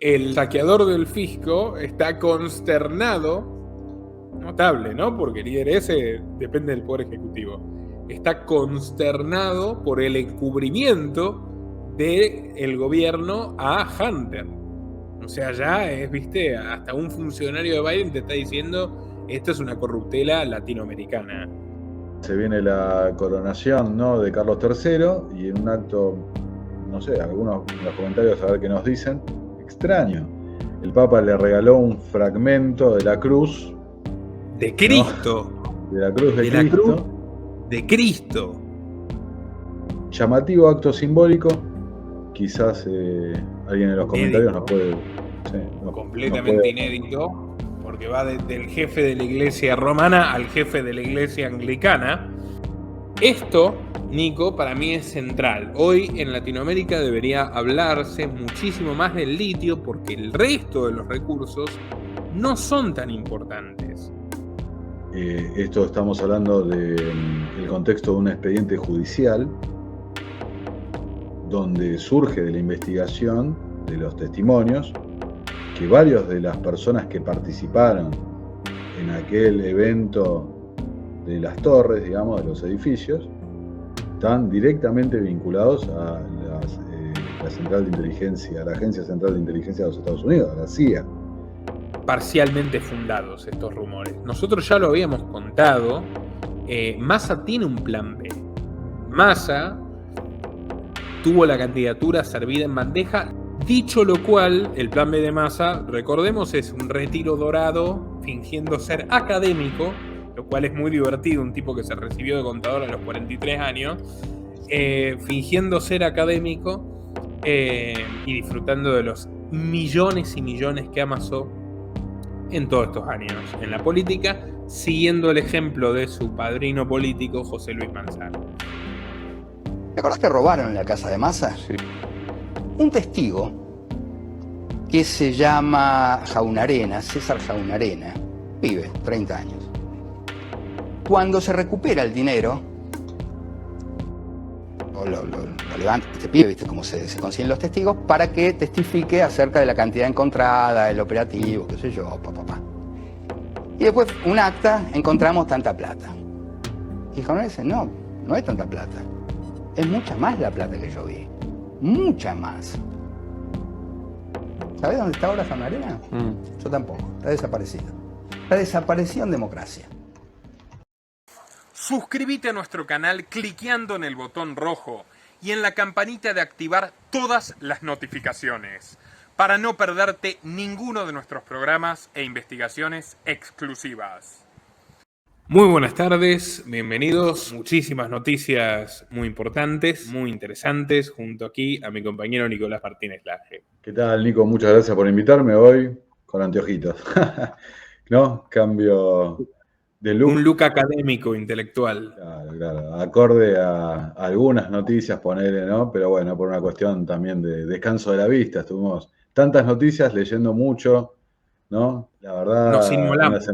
El saqueador del fisco está consternado, notable, ¿no? Porque el líder ese depende del Poder Ejecutivo. Está consternado por el encubrimiento del gobierno a Hunter. O sea, ya es, viste, hasta un funcionario de Biden te está diciendo esto es una corruptela latinoamericana. Se viene la coronación, ¿no?, de Carlos III, y en un acto, no sé, algunos de los comentarios a ver qué nos dicen, extraño. El Papa le regaló un fragmento de la cruz. De Cristo. ¿No? De la cruz de la Cristo. Cruz de Cristo. Llamativo acto simbólico. Quizás alguien en los comentarios nos puede... Sí, completamente inédito, porque va del jefe de la iglesia romana al jefe de la iglesia anglicana. Esto, Nico, para mí es central. Hoy en Latinoamérica debería hablarse muchísimo más del litio porque el resto de los recursos no son tan importantes. Esto estamos hablando del contexto de un expediente judicial donde surge de la investigación de los testimonios que varios de las personas que participaron en aquel evento de las torres, digamos, de los edificios, están directamente vinculados a la Central de Inteligencia, a la Agencia Central de Inteligencia de los Estados Unidos, a la CIA. Parcialmente fundados estos rumores. Nosotros ya lo habíamos contado. Massa tiene un plan B. Massa tuvo la candidatura servida en bandeja. Dicho lo cual, el plan B de Massa, recordemos, es un retiro dorado fingiendo ser académico, lo cual es muy divertido, un tipo que se recibió de contador a los 43 años, fingiendo ser académico y disfrutando de los millones y millones que amasó en todos estos años en la política, siguiendo el ejemplo de su padrino político, José Luis Manzano. ¿Te acordás que robaron en la casa de Massa? Sí. Un testigo que se llama Jaunarena, César Jaunarena, vive 30 años. Cuando se recupera el dinero, lo levanta este pibe, ¿viste cómo se consiguen los testigos? Para que testifique acerca de la cantidad encontrada, el operativo, qué sé yo, Y después, un acta, encontramos tanta plata. Y Jaunarena dice, no es tanta plata. Es mucha más la plata que yo vi. Mucha más. ¿Sabés dónde está ahora Jaunarena? Yo tampoco. Está desaparecido. Está desaparecido en democracia. Suscríbete a nuestro canal cliqueando en el botón rojo y en la campanita de activar todas las notificaciones para no perderte ninguno de nuestros programas e investigaciones exclusivas. Muy buenas tardes, bienvenidos. Muchísimas noticias muy importantes, muy interesantes, junto aquí a mi compañero Nicolás Martínez Laje. ¿Qué tal, Nico? Muchas gracias por invitarme hoy con anteojitos. ¿No? Cambio de look. Un look académico, intelectual. Claro. Acorde a algunas noticias, ponele, ¿no? Pero bueno, por una cuestión también de descanso de la vista. Estuvimos tantas noticias, leyendo mucho, ¿no? La verdad, nos inmolamos.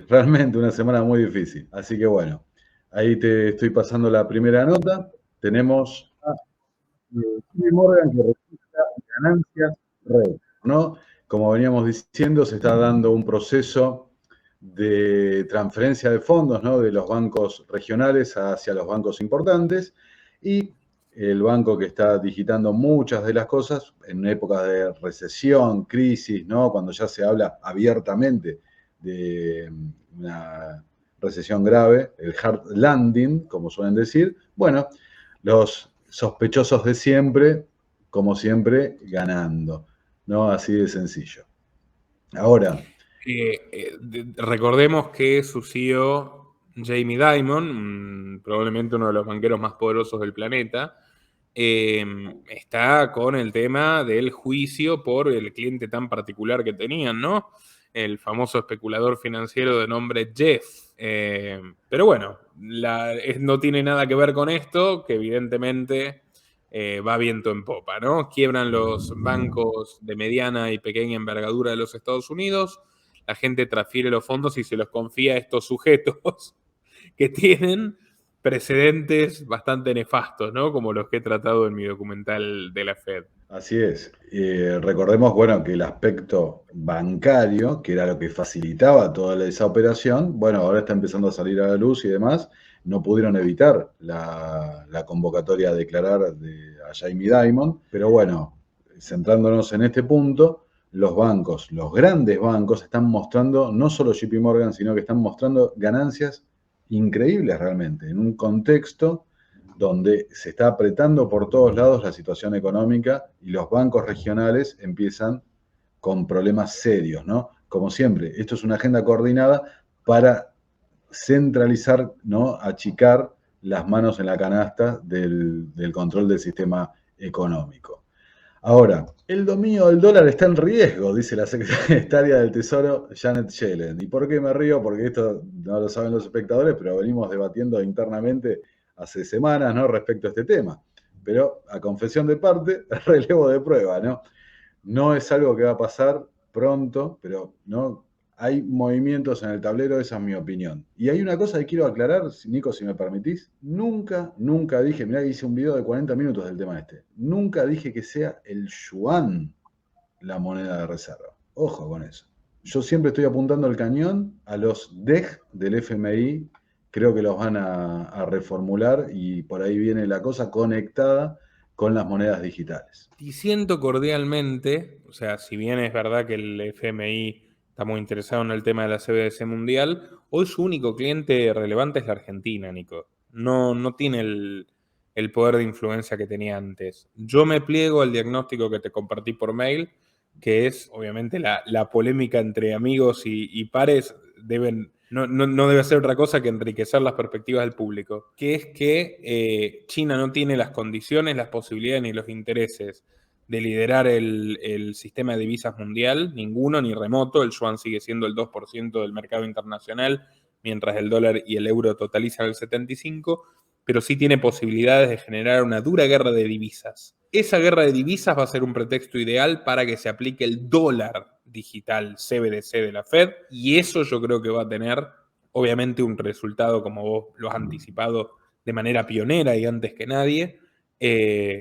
Realmente una semana muy difícil. Así que bueno, ahí te estoy pasando la primera nota. Tenemos a JP Morgan que registra ganancias récord, ¿no? Como veníamos diciendo, se está dando un proceso de transferencia de fondos, ¿no?, de los bancos regionales hacia los bancos importantes, y el banco que está digitando muchas de las cosas en épocas de recesión, crisis, ¿no?, cuando ya se habla abiertamente de una recesión grave, el hard landing, como suelen decir. Bueno, los sospechosos de siempre, como siempre, ganando, ¿no? Así de sencillo. Ahora, recordemos que su CEO, Jamie Dimon, probablemente uno de los banqueros más poderosos del planeta, está con el tema del juicio por el cliente tan particular que tenían, ¿no? El famoso especulador financiero de nombre Jeff. Pero bueno, no tiene nada que ver con esto, que evidentemente va viento en popa, ¿no? Quiebran los bancos de mediana y pequeña envergadura de los Estados Unidos, la gente transfiere los fondos y se los confía a estos sujetos que tienen precedentes bastante nefastos, ¿no? Como los que he tratado en mi documental de la Fed. Así es. Recordemos, bueno, que el aspecto bancario, que era lo que facilitaba toda esa operación, bueno, ahora está empezando a salir a la luz y demás. No pudieron evitar la convocatoria a declarar a Jamie Dimon, pero bueno, centrándonos en este punto, los bancos, los grandes bancos, están mostrando, no solo JP Morgan, sino que están mostrando ganancias increíbles realmente, en un contexto donde se está apretando por todos lados la situación económica y los bancos regionales empiezan con problemas serios, ¿no? Como siempre, esto es una agenda coordinada para centralizar, ¿no? Achicar las manos en la canasta del control del sistema económico. Ahora, el dominio del dólar está en riesgo, dice la secretaria del Tesoro Janet Yellen. ¿Y por qué me río? Porque esto no lo saben los espectadores, pero venimos debatiendo internamente hace semanas, ¿no? Respecto a este tema. Pero a confesión de parte, relevo de prueba, ¿no? No es algo que va a pasar pronto, pero ¿no? Hay movimientos en el tablero, esa es mi opinión. Y hay una cosa que quiero aclarar, Nico, si me permitís. Nunca dije, mirá que hice un video de 40 minutos del tema este. Nunca dije que sea el yuan la moneda de reserva. Ojo con eso. Yo siempre estoy apuntando el cañón a los DEG del FMI. Creo que los van a reformular y por ahí viene la cosa conectada con las monedas digitales. Diciendo cordialmente, o sea, si bien es verdad que el FMI está muy interesado en el tema de la CBDC mundial, hoy su único cliente relevante es la Argentina, Nico. No tiene el poder de influencia que tenía antes. Yo me pliego al diagnóstico que te compartí por mail, que es, obviamente, la polémica entre amigos y pares no debe ser otra cosa que enriquecer las perspectivas del público, que es que China no tiene las condiciones, las posibilidades ni los intereses de liderar el sistema de divisas mundial, ninguno, ni remoto. El yuan sigue siendo el 2% del mercado internacional, mientras el dólar y el euro totalizan el 75%, pero sí tiene posibilidades de generar una dura guerra de divisas. Esa guerra de divisas va a ser un pretexto ideal para que se aplique el dólar digital CBDC de la Fed, y eso yo creo que va a tener, obviamente, un resultado, como vos lo has anticipado de manera pionera y antes que nadie,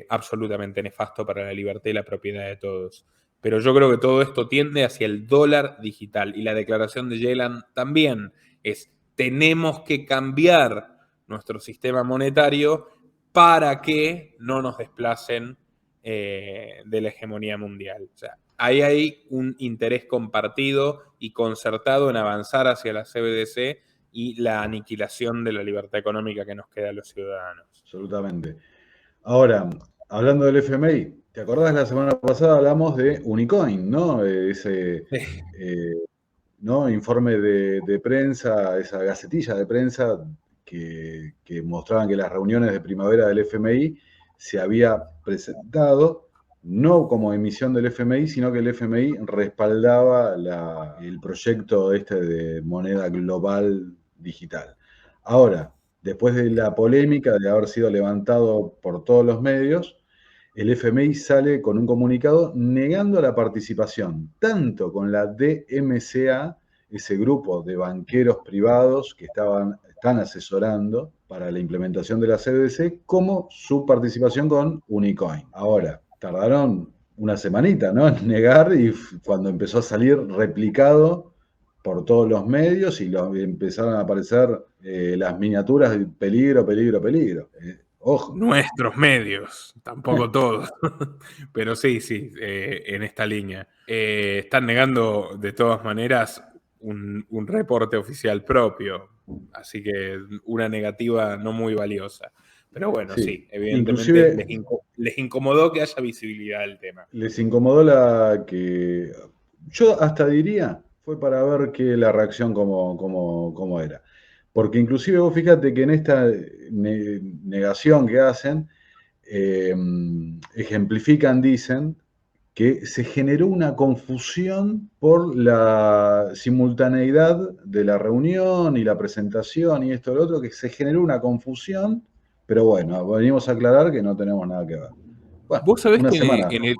absolutamente nefasto para la libertad y la propiedad de todos. Pero yo creo que todo esto tiende hacia el dólar digital, y la declaración de Yellen también es: tenemos que cambiar nuestro sistema monetario para que no nos desplacen de la hegemonía mundial. O sea, ahí hay un interés compartido y concertado en avanzar hacia la CBDC y la aniquilación de la libertad económica que nos queda a los ciudadanos. Absolutamente. Ahora, hablando del FMI, ¿te acordás la semana pasada hablamos de Unicoin, ¿no? Ese ¿no? Informe de prensa, esa gacetilla de prensa que mostraban que las reuniones de primavera del FMI se había presentado, no como emisión del FMI, sino que el FMI respaldaba el proyecto de moneda global digital. Ahora, después de la polémica de haber sido levantado por todos los medios, el FMI sale con un comunicado negando la participación, tanto con la DMCA, ese grupo de banqueros privados que están asesorando para la implementación de la CBDC, como su participación con Unicoin. Ahora, tardaron una semanita, ¿no?, en negar, y cuando empezó a salir replicado por todos los medios y empezaron a aparecer las miniaturas de peligro, peligro, peligro. Ojo. Nuestros medios, tampoco todos, pero sí, en esta línea. Están negando de todas maneras un reporte oficial propio, así que una negativa no muy valiosa. Pero bueno, sí, evidentemente les incomodó que haya visibilidad del tema. Les incomodó que... Yo hasta diría, fue para ver la reacción cómo era. Porque inclusive vos fíjate que en esta negación que hacen, ejemplifican, dicen, que se generó una confusión por la simultaneidad de la reunión y la presentación y esto y lo otro, que se generó una confusión, pero bueno, venimos a aclarar que no tenemos nada que ver. Bueno, vos sabés que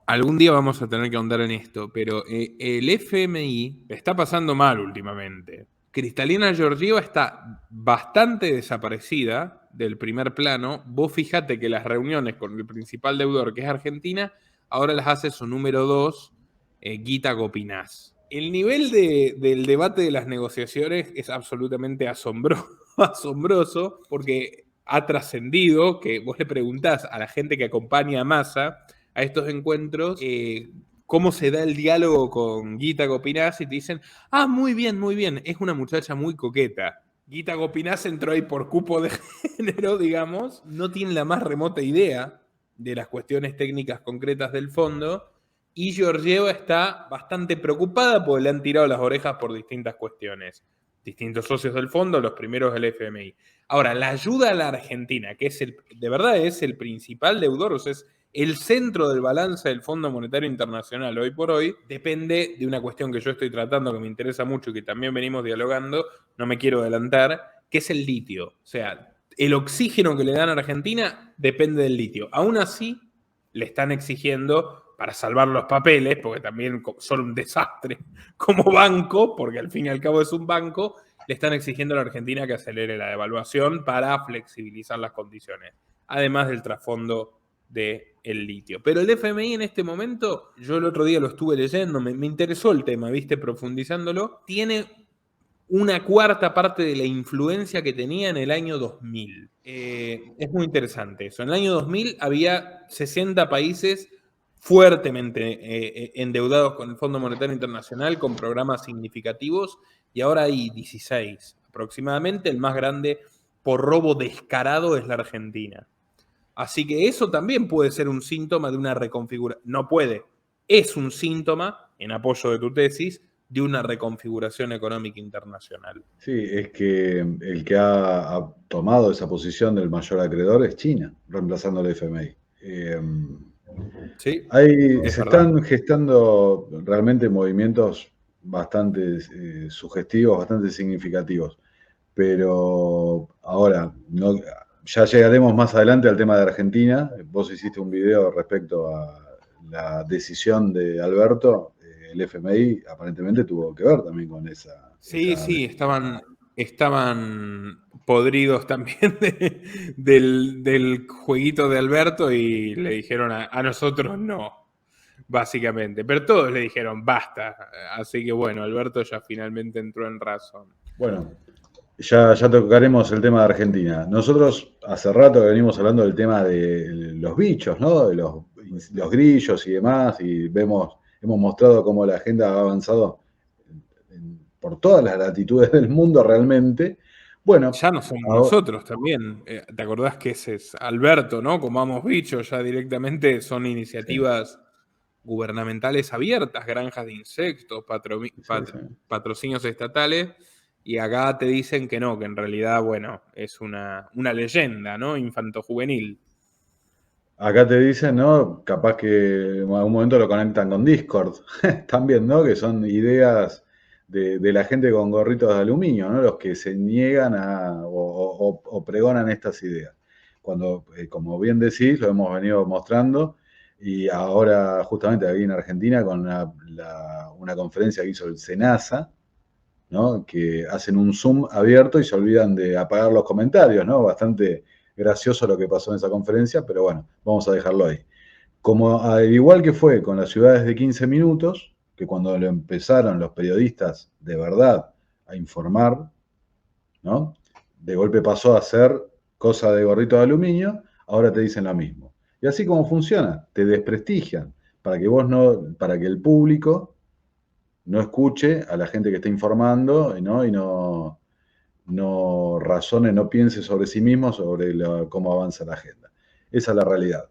algún día vamos a tener que ahondar en esto, pero el FMI está pasando mal últimamente. Kristalina Georgieva está bastante desaparecida del primer plano. Vos fijate que las reuniones con el principal deudor, que es Argentina, ahora las hace su número 2, Gita Gopinath. El nivel del debate de las negociaciones es absolutamente asombroso, porque ha trascendido que vos le preguntás a la gente que acompaña a Massa a estos encuentros cómo se da el diálogo con Gita Gopinath y te dicen, muy bien, es una muchacha muy coqueta. Gita Gopinath entró ahí por cupo de género, digamos, no tiene la más remota idea de las cuestiones técnicas concretas del fondo, y Georgieva está bastante preocupada porque le han tirado las orejas por distintas cuestiones. Distintos socios del fondo, los primeros del FMI. Ahora, la ayuda a la Argentina, que de verdad es el principal deudor, o sea, es el centro del balance del Fondo Monetario Internacional hoy por hoy, depende de una cuestión que yo estoy tratando, que me interesa mucho y que también venimos dialogando, no me quiero adelantar, que es el litio. O sea, el oxígeno que le dan a Argentina depende del litio. Aún así, le están exigiendo, para salvar los papeles, porque también son un desastre como banco, porque al fin y al cabo es un banco, le están exigiendo a la Argentina que acelere la devaluación para flexibilizar las condiciones, además del trasfondo del litio. Pero el FMI en este momento, yo el otro día lo estuve leyendo, me interesó el tema, ¿viste? Profundizándolo, tiene una cuarta parte de la influencia que tenía en el año 2000. Es muy interesante eso. En el año 2000 había 60 países fuertemente endeudados con el Fondo Monetario Internacional, con programas significativos, y ahora hay 16 aproximadamente. El más grande por robo descarado es la Argentina. Así que eso también puede ser un síntoma de una reconfiguración. No puede, es un síntoma, en apoyo de tu tesis, de una reconfiguración económica internacional. Sí, es que el que ha tomado esa posición del mayor acreedor es China, reemplazando al FMI. Sí, se están gestando realmente movimientos bastante sugestivos, bastante significativos. Pero ahora, ya llegaremos más adelante al tema de Argentina. Vos hiciste un video respecto a la decisión de Alberto. El FMI aparentemente tuvo que ver también con esa. Sí, estaban podridos también del jueguito de Alberto y le dijeron a nosotros no, básicamente. Pero todos le dijeron basta. Así que bueno, Alberto ya finalmente entró en razón. Bueno, ya tocaremos el tema de Argentina. Nosotros hace rato que venimos hablando del tema de los bichos, ¿no? De los grillos y demás, y hemos mostrado cómo la agenda ha avanzado por todas las latitudes del mundo realmente. Bueno, ya no somos nosotros también. ¿Te acordás que ese es Alberto, ¿no? Comamos bichos, ya directamente son iniciativas gubernamentales abiertas, granjas de insectos, patrocinios estatales, y acá te dicen que no, que en realidad, bueno, es una leyenda, ¿no? Infanto-juvenil. Acá te dicen, ¿no? Capaz que en algún momento lo conectan con Discord también, ¿no? Que son ideas de la gente con gorritos de aluminio, ¿no? Los que se niegan o pregonan estas ideas. Cuando, como bien decís, lo hemos venido mostrando, y ahora justamente aquí en Argentina con una conferencia que hizo el SENASA, ¿no? Que hacen un Zoom abierto y se olvidan de apagar los comentarios, ¿no? Bastante gracioso lo que pasó en esa conferencia, pero bueno, vamos a dejarlo ahí. Como al igual que fue con las ciudades de 15 minutos, que cuando lo empezaron los periodistas de verdad a informar, ¿no? De golpe pasó a ser cosa de gorrito de aluminio, ahora te dicen lo mismo. Y así como funciona, te desprestigian para que el público no escuche a la gente que está informando, ¿no? Y no razone, no piense sobre sí mismo, sobre cómo avanza la agenda. Esa es la realidad.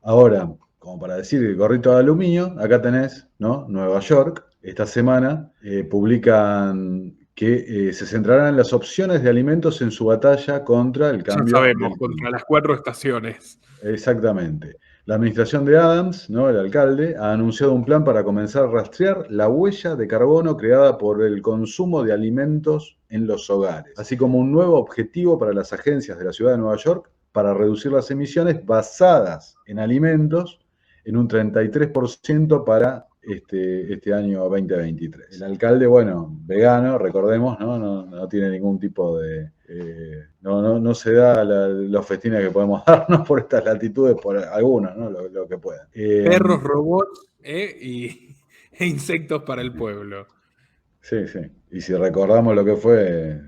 Ahora, como para decir el gorrito de aluminio, acá tenés, ¿no? Nueva York, esta semana publican que se centrarán en las opciones de alimentos en su batalla contra el cambio. Ya sabemos, contra las 4 estaciones. Exactamente. La administración de Adams, ¿no? El alcalde, ha anunciado un plan para comenzar a rastrear la huella de carbono creada por el consumo de alimentos en los hogares, así como un nuevo objetivo para las agencias de la ciudad de Nueva York para reducir las emisiones basadas en alimentos en un 33% para este año 2023. El alcalde, bueno, vegano, recordemos, no tiene ningún tipo de... no se da los festines que podemos darnos por estas latitudes, por algunos, ¿no? Lo que puedan. Perros, robots e insectos para el pueblo. Sí, sí. Y si recordamos lo que fue,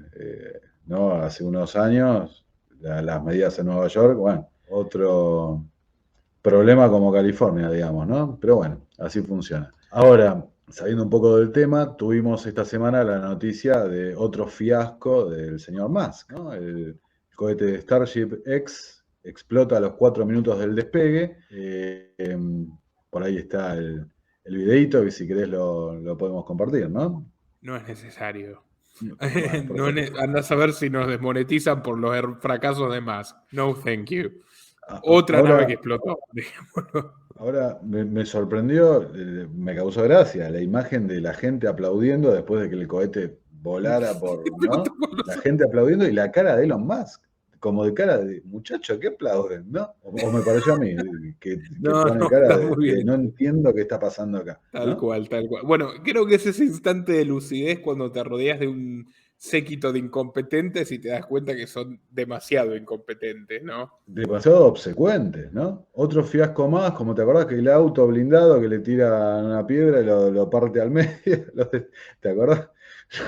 ¿no? Hace unos años, las medidas en Nueva York, bueno, otro problema como California, digamos, ¿no? Pero bueno, así funciona. Ahora, saliendo un poco del tema, tuvimos esta semana la noticia de otro fiasco del señor Musk, ¿no? El cohete de Starship X explota a los 4 minutos del despegue. Por ahí está el videíto, que si querés lo podemos compartir, ¿no? No es necesario. Bueno, Anda a saber si nos desmonetizan por los fracasos de Musk. No, thank you. Ah, Otra ahora- nave que explotó, dejémoslo. Ahora me sorprendió, me causó gracia la imagen de la gente aplaudiendo después de que el cohete volara ¿no? La gente aplaudiendo y la cara de Elon Musk, como de cara de muchacho, ¿qué aplauden? ¿No? O me pareció a mí, que No, pone no, cara está de muy bien. no entiendo qué está pasando acá. Tal ¿no? cual, tal cual. Bueno, creo que es ese instante de lucidez cuando te rodeas de un séquito de incompetentes y te das cuenta que son demasiado incompetentes, ¿no? Demasiado obsecuentes, ¿no? Otro fiasco más, como te acordás que el auto blindado que le tira una piedra y lo parte al medio, ¿te acordás?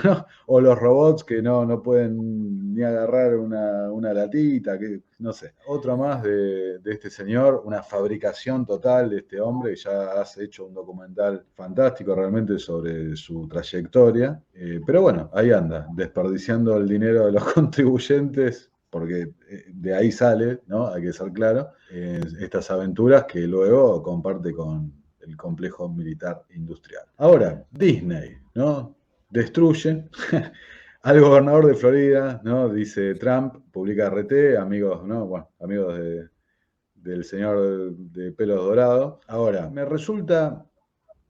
¿No? O los robots que no pueden ni agarrar una latita, que no sé. Otro más de este señor, una fabricación total de este hombre, que ya has hecho un documental fantástico realmente sobre su trayectoria. Pero bueno, ahí anda, desperdiciando el dinero de los contribuyentes, porque de ahí sale, ¿no? Hay que ser claro, estas aventuras que luego comparte con el complejo militar industrial. Ahora, Disney, ¿no? Destruye al gobernador de Florida, ¿no? Dice Trump, publica RT, amigos, ¿no? Bueno, amigos del señor de pelos dorados. Ahora, me resulta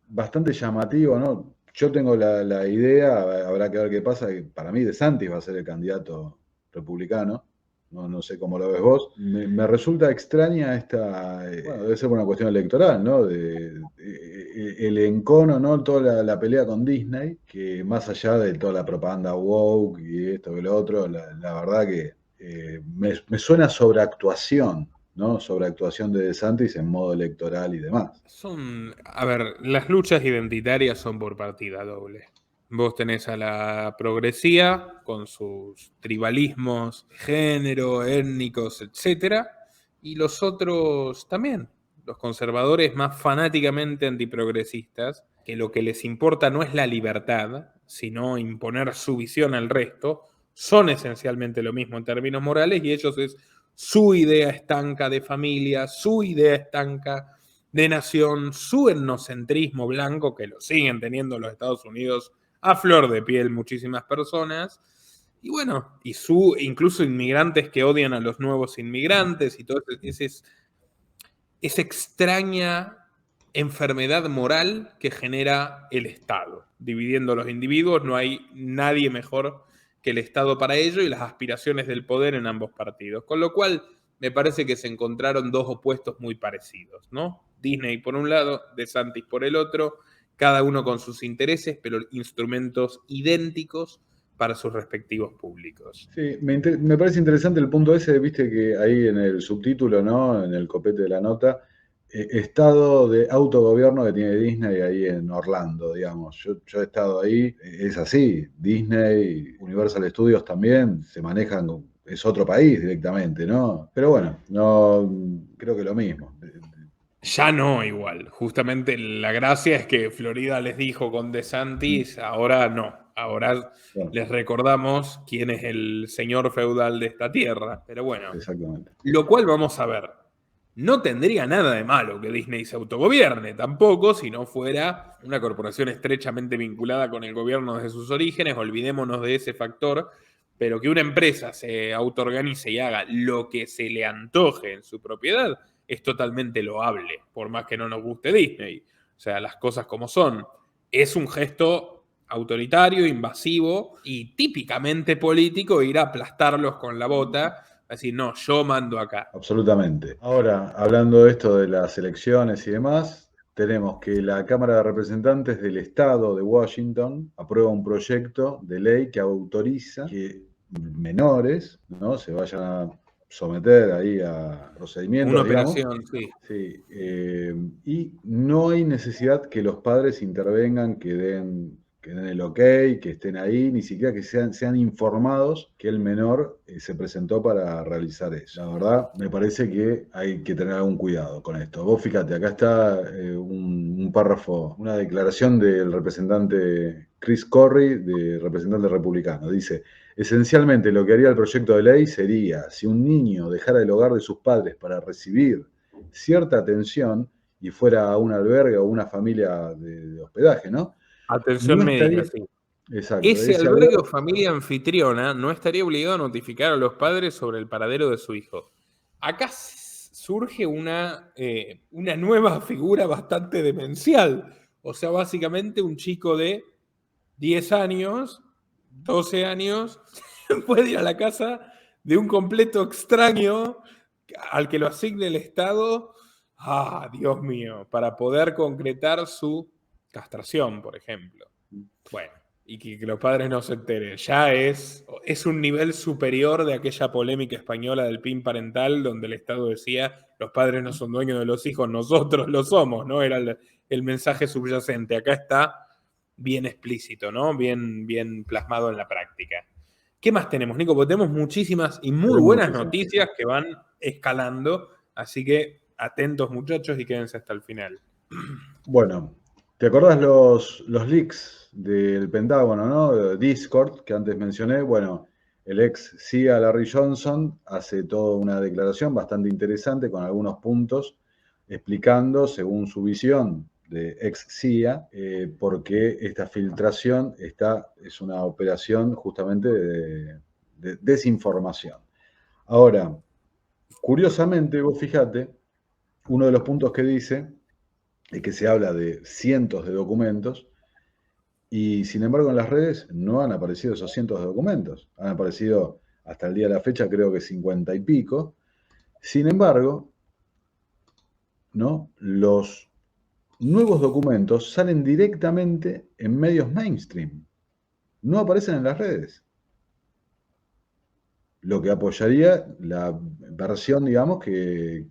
bastante llamativo, ¿no? Yo tengo la idea, habrá que ver qué pasa, que para mí DeSantis va a ser el candidato republicano. No sé cómo lo ves vos. Me resulta extraña esta, bueno, debe ser por una cuestión electoral, ¿no? El encono, ¿no? Toda la pelea con Disney, que más allá de toda la propaganda woke y esto y lo otro, la verdad que me suena sobreactuación, ¿no? Sobreactuación de DeSantis en modo electoral y demás. A ver, las luchas identitarias son por partida doble. Vos tenés a la progresía con sus tribalismos, género, étnicos, etc. Y los otros también, los conservadores más fanáticamente antiprogresistas, que lo que les importa no es la libertad, sino imponer su visión al resto, son esencialmente lo mismo en términos morales y ellos es su idea estanca de familia, su idea estanca de nación, su etnocentrismo blanco, que lo siguen teniendo los Estados Unidos a flor de piel muchísimas personas, y bueno, incluso inmigrantes que odian a los nuevos inmigrantes y todo esa extraña enfermedad moral que genera el Estado. Dividiendo a los individuos, no hay nadie mejor que el Estado para ello y las aspiraciones del poder en ambos partidos. Con lo cual, me parece que se encontraron dos opuestos muy parecidos, ¿no? Disney por un lado, DeSantis por el otro, cada uno con sus intereses, pero instrumentos idénticos para sus respectivos públicos. Sí, me parece interesante el punto ese, viste que ahí en el subtítulo, ¿no? En el copete de la nota, estado de autogobierno que tiene Disney ahí en Orlando, digamos. Yo he estado ahí, es así, Disney, Universal Studios también se manejan, es otro país directamente, ¿no? Pero bueno, no creo que lo mismo. Ya no igual. Justamente la gracia es que Florida les dijo con DeSantis, ahora no. Ahora Bueno, les recordamos quién es el señor feudal de esta tierra. Pero bueno, exactamente. lo cual vamos a ver. No tendría nada de malo que Disney se autogobierne tampoco si no fuera una corporación estrechamente vinculada con el gobierno desde sus orígenes. Olvidémonos de ese factor. Pero que una empresa se autoorganice y haga lo que se le antoje en su propiedad es totalmente loable, por más que no nos guste Disney. O sea, las cosas como son. Es un gesto autoritario, invasivo y típicamente político ir a aplastarlos con la bota, decir, no, yo mando acá. Absolutamente. Ahora, hablando de esto de las elecciones y demás, tenemos que la Cámara de Representantes del Estado de Washington aprueba un proyecto de ley que autoriza que menores, ¿no?, se vayan a someter ahí a procedimientos, Una digamos. operación, sí. Sí, y no hay necesidad que los padres intervengan, que den el ok, que estén ahí, ni siquiera que sean informados que el menor se presentó para realizar eso. La verdad, me parece que hay que tener algún cuidado con esto. Vos fíjate, acá está un párrafo, una declaración del representante Chris Corry, de representante republicano. Dice: esencialmente lo que haría el proyecto de ley sería, si un niño dejara el hogar de sus padres para recibir cierta atención y fuera a un albergue o una familia de hospedaje, ¿no? Atención No médica, estaría, sí. exacto, Ese ese albergue o albergue, familia anfitriona no estaría obligado a notificar a los padres sobre el paradero de su hijo. Acá surge una nueva figura bastante demencial. O sea, básicamente un chico de 10 años, 12 años, puede ir a la casa de un completo extraño al que lo asigne el Estado, Dios mío, para poder concretar su castración, por ejemplo. Bueno, y que los padres no se enteren. Ya es un nivel superior de aquella polémica española del PIN parental, donde el Estado decía, los padres no son dueños de los hijos, nosotros lo somos, ¿no? Era el mensaje subyacente. Acá está bien explícito, ¿no? Bien plasmado en la práctica. ¿Qué más tenemos, Nico? Porque tenemos muchísimas y muy tenemos buenas muchísimas. noticias que van escalando, así que atentos, muchachos, y quédense hasta el final. Bueno, ¿te acordás los leaks del Pentágono, ¿no? Discord, que antes mencioné. Bueno, el ex CIA Larry Johnson hace toda una declaración bastante interesante con algunos puntos explicando, según su visión de ex CIA, por qué esta filtración es una operación justamente de desinformación. Ahora, curiosamente, vos fíjate, uno de los puntos que dice es que se habla de cientos de documentos y, sin embargo, en las redes no han aparecido esos cientos de documentos. Han aparecido hasta el día de la fecha, creo que 50 y pico. Sin embargo, ¿no?, los nuevos documentos salen directamente en medios mainstream. No aparecen en las redes. Lo que apoyaría la versión, digamos, que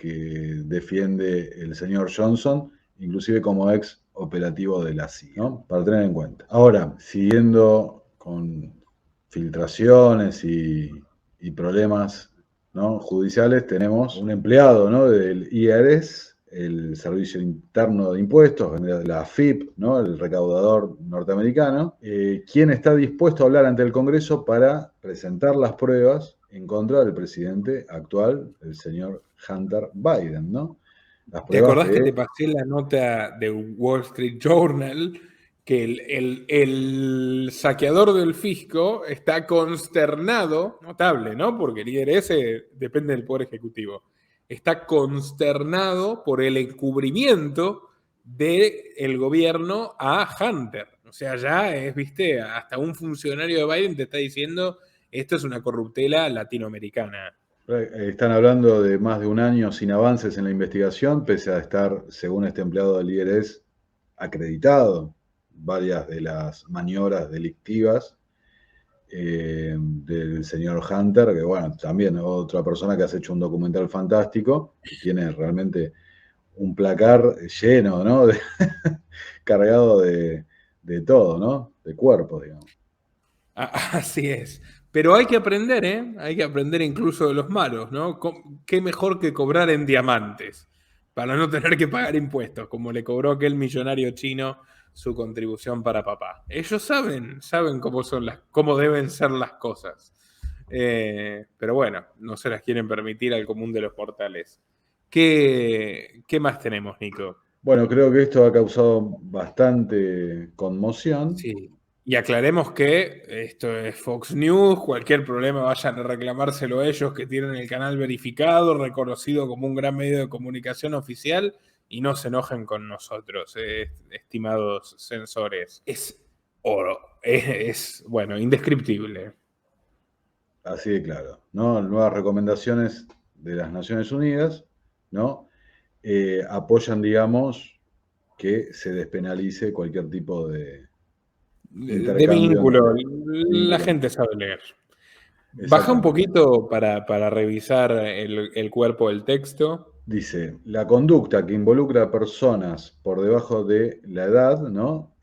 defiende el señor Johnson, inclusive como ex operativo de la CIA, ¿no? Para tener en cuenta. Ahora, siguiendo con filtraciones y problemas, ¿no?, judiciales, tenemos un empleado, ¿no?, del IRS, el Servicio Interno de Impuestos, la AFIP, ¿no?, el recaudador norteamericano, quien está dispuesto a hablar ante el Congreso para presentar las pruebas en contra del presidente actual, el señor Hunter Biden, ¿no? Las ¿Te pruebas acordás que te pasé la nota de Wall Street Journal que el saqueador del fisco está consternado, notable, ¿no? Porque el IRS depende del Poder Ejecutivo, está consternado por el encubrimiento del gobierno a Hunter. O sea, ya es, viste, hasta un funcionario de Biden te está diciendo, esto es una corruptela latinoamericana. Están hablando de más de un año sin avances en la investigación, pese a estar, según este empleado del IRS, acreditado varias de las maniobras delictivas del señor Hunter, que bueno, también otra persona que has hecho un documental fantástico, que tiene realmente un placar lleno, ¿no? Cargado de todo, ¿no? De cuerpos, digamos. Así es. Pero hay que aprender, ¿eh? Hay que aprender incluso de los malos, ¿no? ¿Qué mejor que cobrar en diamantes? Para no tener que pagar impuestos, como le cobró aquel millonario chino su contribución para papá. Ellos saben cómo deben ser las cosas. Pero bueno, no se las quieren permitir al común de los mortales. ¿Qué más tenemos, Nico? Bueno, creo que esto ha causado bastante conmoción. Sí. Y aclaremos que esto es Fox News, cualquier problema vayan a reclamárselo a ellos, que tienen el canal verificado, reconocido como un gran medio de comunicación oficial, y no se enojen con nosotros, estimados censores. Es oro, bueno, indescriptible. Así de claro, ¿no? Nuevas recomendaciones de las Naciones Unidas, ¿no? Apoyan, digamos, que se despenalice cualquier tipo de De intercambio vínculo, entre la vínculos. gente sabe leer. Baja un Exactamente. poquito para revisar el cuerpo del texto. Dice, la conducta que involucra a personas por debajo de la edad, ¿no?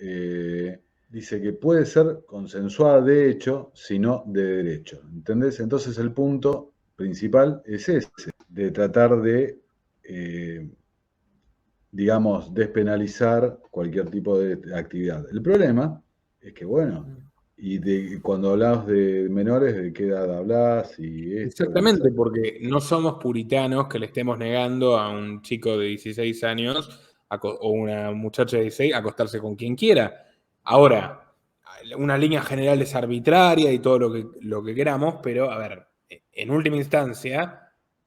Dice que puede ser consensuada de hecho, sino de derecho. ¿Entendés? Entonces el punto principal es ese, de tratar de, digamos, despenalizar cualquier tipo de actividad. El problema es que, bueno, y cuando hablas de menores, ¿de qué edad hablas? Y esto y Exactamente, eso. porque no somos puritanos que le estemos negando a un chico de 16 años o una muchacha de 16 acostarse con quien quiera. Ahora, una línea general es arbitraria y todo lo que queramos, pero a ver, en última instancia,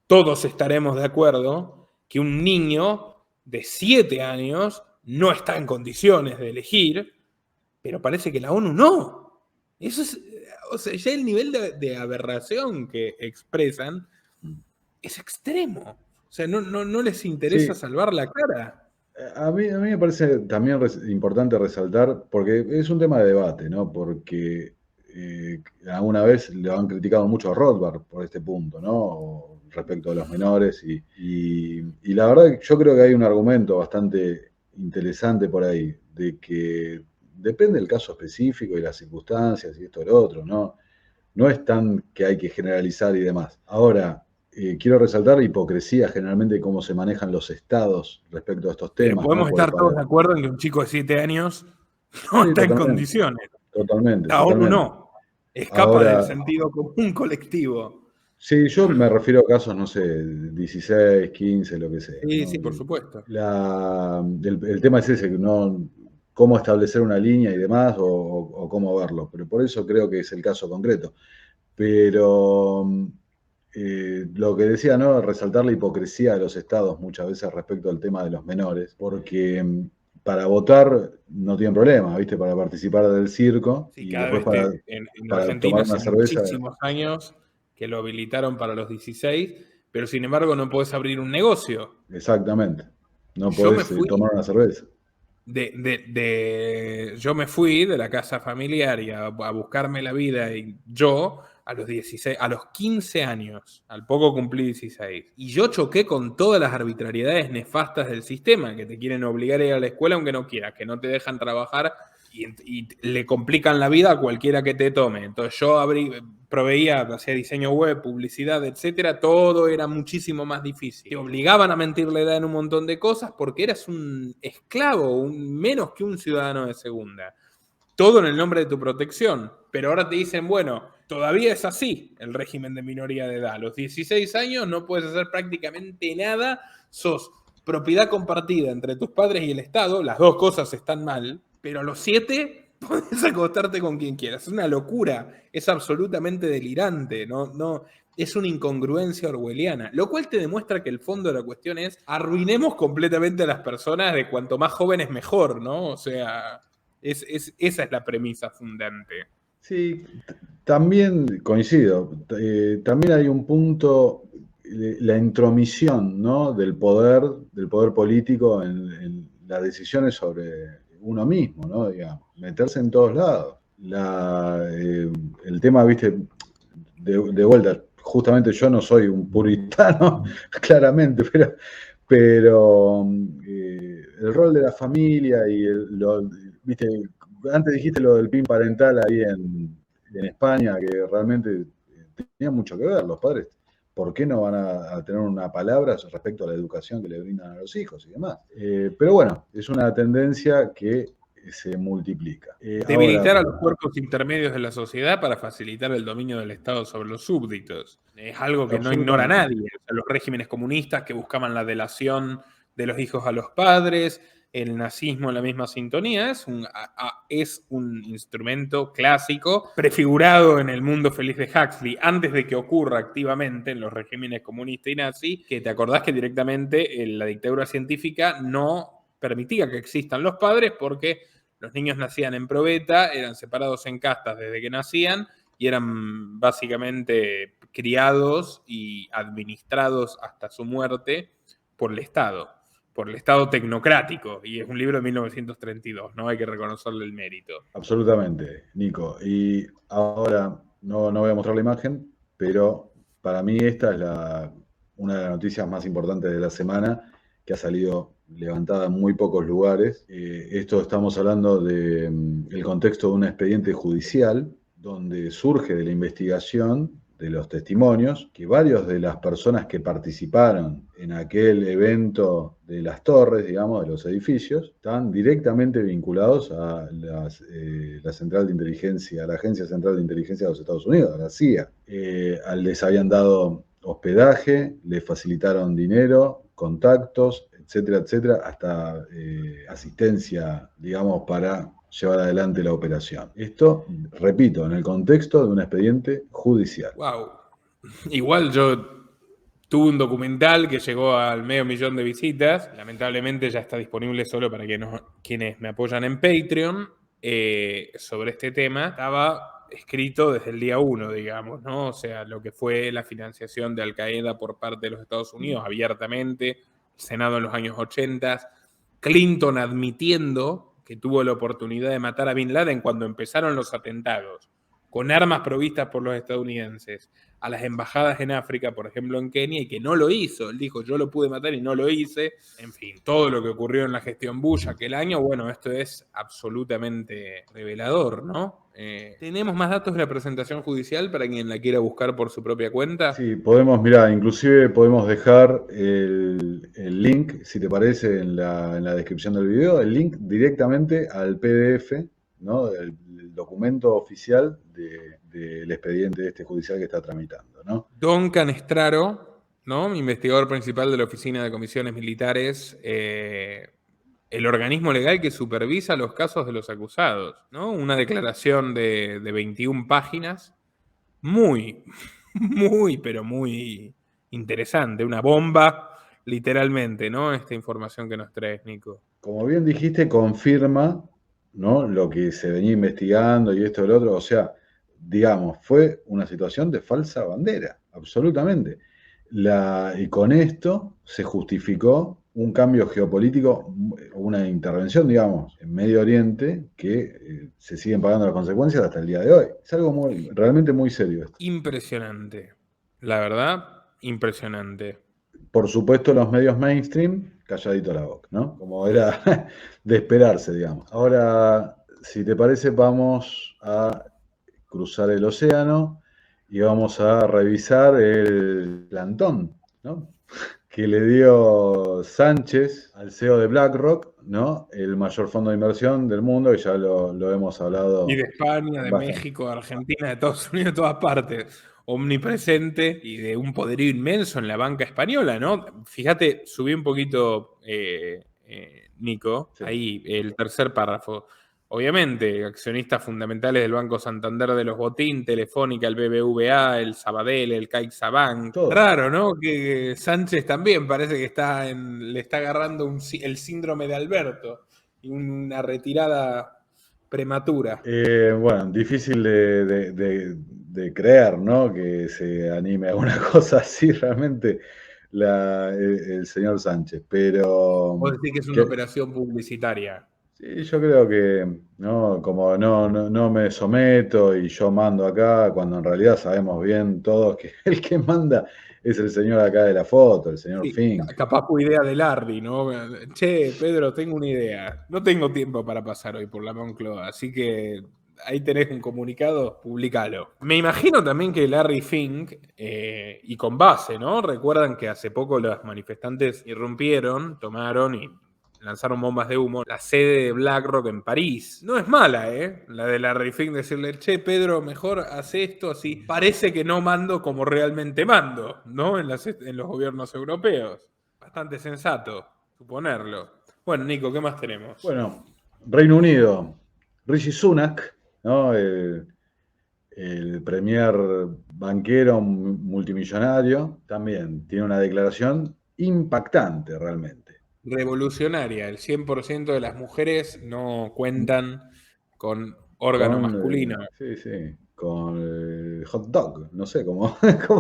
todos estaremos de acuerdo que un niño de 7 años no está en condiciones de elegir, pero parece que la ONU no. Eso es, o sea, ya el nivel de aberración que expresan es extremo. O sea, no les interesa Sí, salvar la cara. a mí me parece también importante resaltar, porque es un tema de debate, ¿no? Porque alguna vez le han criticado mucho a Rothbard por este punto, ¿no? Respecto a los menores. Y la verdad que yo creo que hay un argumento bastante interesante por ahí, de que depende del caso específico y las circunstancias y esto y lo otro, ¿no? No es tan que hay que generalizar y demás. Ahora, quiero resaltar la hipocresía generalmente de cómo se manejan los estados respecto a estos Pero temas, ¿no? podemos Porque estar todos de acuerdo en que un chico de 7 años no sí, está en totalmente, condiciones. totalmente, La ONU totalmente. no. Escapa del Ahora, sentido común colectivo. sí, yo me refiero a casos, no sé, 16, 15, lo que sea, Sí, ¿no? sí, por supuesto. El tema es ese, ¿no? Cómo establecer una línea y demás, o cómo verlo. Pero por eso creo que es el caso concreto. Pero lo que decía, ¿no? Resaltar la hipocresía de los estados muchas veces respecto al tema de los menores, porque para votar no tienen problema, ¿viste? Para participar del circo Sí, y cada después vez en para Argentina tomar hace una cerveza. muchísimos años que lo habilitaron para los 16, pero sin embargo no podés abrir un negocio. Exactamente. No Yo me podés fui tomar una cerveza. yo me fui de la casa familiar y a buscarme la vida y yo a los 16, a los 15 años, al poco cumplí 16. Y yo choqué con todas las arbitrariedades nefastas del sistema, que te quieren obligar a ir a la escuela aunque no quieras, que no te dejan trabajar y le complican la vida a cualquiera que te tome. Entonces yo proveía, hacía diseño web, publicidad, etcétera, todo era muchísimo más difícil. Te obligaban a mentir la edad en un montón de cosas porque eras un esclavo, menos que un ciudadano de segunda. Todo en el nombre de tu protección. Pero ahora te dicen, bueno, todavía es así el régimen de minoría de edad. A los 16 años no puedes hacer prácticamente nada, sos propiedad compartida entre tus padres y el Estado, las dos cosas están mal, pero a los 7 podés acostarte con quien quieras. Es una locura, es absolutamente delirante, no, es una incongruencia orwelliana, lo cual te demuestra que el fondo de la cuestión es arruinemos completamente a las personas de cuanto más jóvenes mejor, ¿no? O sea, esa es la premisa fundante. Sí, también coincido. También hay un punto, la intromisión, ¿no? Del poder político en las decisiones sobre uno mismo, ¿no? Digamos, meterse en todos lados. El tema, viste, de vuelta, justamente yo no soy un puritano, claramente, pero el rol de la familia y viste, antes dijiste lo del PIN parental ahí en España, que realmente tenía mucho que ver los padres. ¿Por qué no van a tener una palabra respecto a la educación que le brindan a los hijos y demás? Pero bueno, es una tendencia que se multiplica. Ahora, Debilitar a los cuerpos intermedios de la sociedad para facilitar el dominio del Estado sobre los súbditos. Es algo que no ignora absolutamente. nadie. O sea, los regímenes comunistas que buscaban la delación de los hijos a los padres, el nazismo en la misma sintonía, es un instrumento clásico prefigurado en el mundo feliz de Huxley antes de que ocurra activamente en los regímenes comunista y nazi, que te acordás que directamente la dictadura científica no permitía que existan los padres porque los niños nacían en probeta, eran separados en castas desde que nacían y eran básicamente criados y administrados hasta su muerte por el Estado. por el Estado tecnocrático, y es un libro de 1932, ¿no? Hay que reconocerle el mérito. Absolutamente, Nico. Y ahora no voy a mostrar la imagen, pero para mí esta es una de las noticias más importantes de la semana, que ha salido levantada en muy pocos lugares. Esto estamos hablando del contexto de un expediente judicial donde surge de la investigación de los testimonios que varios de las personas que participaron en aquel evento de las torres, digamos, de los edificios, están directamente vinculados a la Central de Inteligencia, a la Agencia Central de Inteligencia de los Estados Unidos, a la CIA. Les habían dado hospedaje, les facilitaron dinero, contactos, etcétera, etcétera, hasta asistencia, digamos, para llevar adelante la operación. Esto, repito, en el contexto de un expediente judicial. Wow. Igual yo tuve un documental que llegó al 500.000 de visitas. Lamentablemente ya está disponible solo para quienes me apoyan en Patreon. Sobre este tema. Estaba escrito desde el día 1, digamos, ¿no? O sea, lo que fue la financiación de Al Qaeda por parte de los Estados Unidos abiertamente, el Senado en los años 80, Clinton admitiendo que tuvo la oportunidad de matar a Bin Laden cuando empezaron los atentados, con armas provistas por los estadounidenses, a las embajadas en África, por ejemplo en Kenia, y que no lo hizo. Él dijo, yo lo pude matar y no lo hice. En fin, todo lo que ocurrió en la gestión Bush aquel año, bueno, esto es absolutamente revelador, ¿no? ¿Tenemos más datos de la presentación judicial para quien la quiera buscar por su propia cuenta? Sí, podemos, mirá, inclusive podemos dejar el link, si te parece, en la descripción del video, el link directamente al PDF, ¿no? El documento oficial del expediente judicial que está tramitando, ¿no? Don Canestraro, ¿no? Investigador principal de la Oficina de Comisiones Militares, el organismo legal que supervisa los casos de los acusados, ¿no? Una declaración de 21 páginas, muy, pero muy interesante, una bomba, literalmente, ¿no? Esta información que nos traes, Nico. Como bien dijiste, confirma, ¿no?, lo que se venía investigando y esto y lo otro. O sea, digamos, fue una situación de falsa bandera, absolutamente. Y con esto se justificó un cambio geopolítico, una intervención, digamos, en Medio Oriente que se siguen pagando las consecuencias hasta el día de hoy. Es algo realmente muy serio esto. Impresionante, la verdad, impresionante. Por supuesto, los medios mainstream, calladito la boca, ¿no? Como era de esperarse, digamos. Ahora, si te parece, vamos a cruzar el océano y vamos a revisar el plantón, ¿no?, que le dio Sánchez al CEO de BlackRock, ¿no?, el mayor fondo de inversión del mundo, que ya lo hemos hablado. Y de España, de bastante. México, de Argentina, de Estados Unidos, de todas partes. Omnipresente y de un poderío inmenso en la banca española, ¿no? Fíjate, subí un poquito, Nico, Sí. ahí el tercer párrafo. Obviamente, accionistas fundamentales del Banco Santander de los Botín, Telefónica, el BBVA, el Sabadell, el CaixaBank. Todo. Raro, ¿no? Que Sánchez también parece que le está agarrando el síndrome de Alberto y una retirada prematura. Bueno, difícil de creer, ¿no?, que se anime a una cosa así realmente el señor Sánchez, pero... Vos decís que es una operación publicitaria. Sí, yo creo que, ¿no?, como no me someto y yo mando acá, cuando en realidad sabemos bien todos que el que manda es el señor acá de la foto, el señor Sí, Fink. capaz fue idea de Larry, ¿no? Che, Pedro, tengo una idea. No tengo tiempo para pasar hoy por la Moncloa, así que ahí tenés un comunicado, publicalo. Me imagino también que Larry Fink, y con base, ¿no? Recuerdan que hace poco los manifestantes irrumpieron, tomaron y lanzaron bombas de humo, la sede de BlackRock en París. No es mala, ¿eh? La de Larry Fink, decirle, che, Pedro, mejor hace esto así. Parece que no mando como realmente mando, ¿no? En los gobiernos europeos. Bastante sensato, suponerlo. Bueno, Nico, ¿qué más tenemos? Bueno, Reino Unido, Rishi Sunak, ¿no?, el premier banquero multimillonario, también tiene una declaración impactante realmente. Revolucionaria. El 100% de las mujeres no cuentan con órgano masculino. Sí, con el hot dog, no sé cómo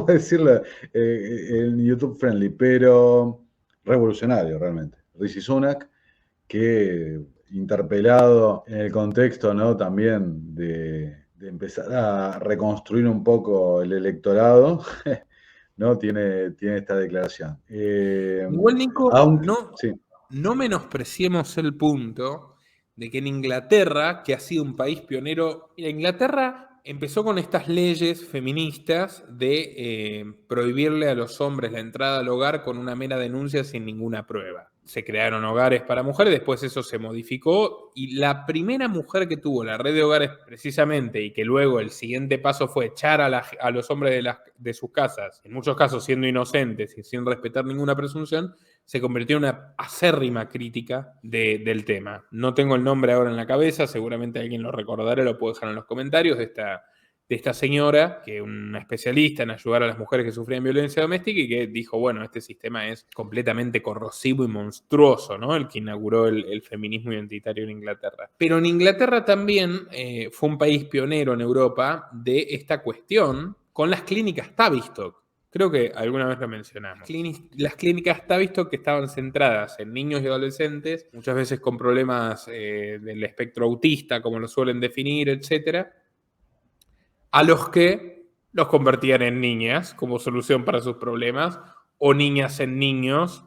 decirlo en YouTube friendly, pero revolucionario realmente. Rishi Sunak, que interpelado en el contexto, ¿no?, también de empezar a reconstruir un poco el electorado, ¿no?, tiene esta declaración. Igual, Nico, Aunque, sí. no menospreciemos el punto de que en Inglaterra, que ha sido un país pionero, mira, Inglaterra empezó con estas leyes feministas de prohibirle a los hombres la entrada al hogar con una mera denuncia sin ninguna prueba. Se crearon hogares para mujeres, después eso se modificó y la primera mujer que tuvo la red de hogares precisamente y que luego el siguiente paso fue echar a los hombres de sus casas, en muchos casos siendo inocentes y sin respetar ninguna presunción, se convirtió en una acérrima crítica del tema. No tengo el nombre ahora en la cabeza, seguramente alguien lo recordará, lo puedo dejar en los comentarios, de esta señora, que es una especialista en ayudar a las mujeres que sufrían violencia doméstica y que dijo, bueno, este sistema es completamente corrosivo y monstruoso, ¿no? El que inauguró el feminismo identitario en Inglaterra. Pero en Inglaterra también fue un país pionero en Europa de esta cuestión con las clínicas Tavistock. Creo que alguna vez lo mencionamos. Las clínicas Tavistock, que estaban centradas en niños y adolescentes, muchas veces con problemas del espectro autista, como lo suelen definir, etcétera, a los que los convertían en niñas como solución para sus problemas, o niñas en niños,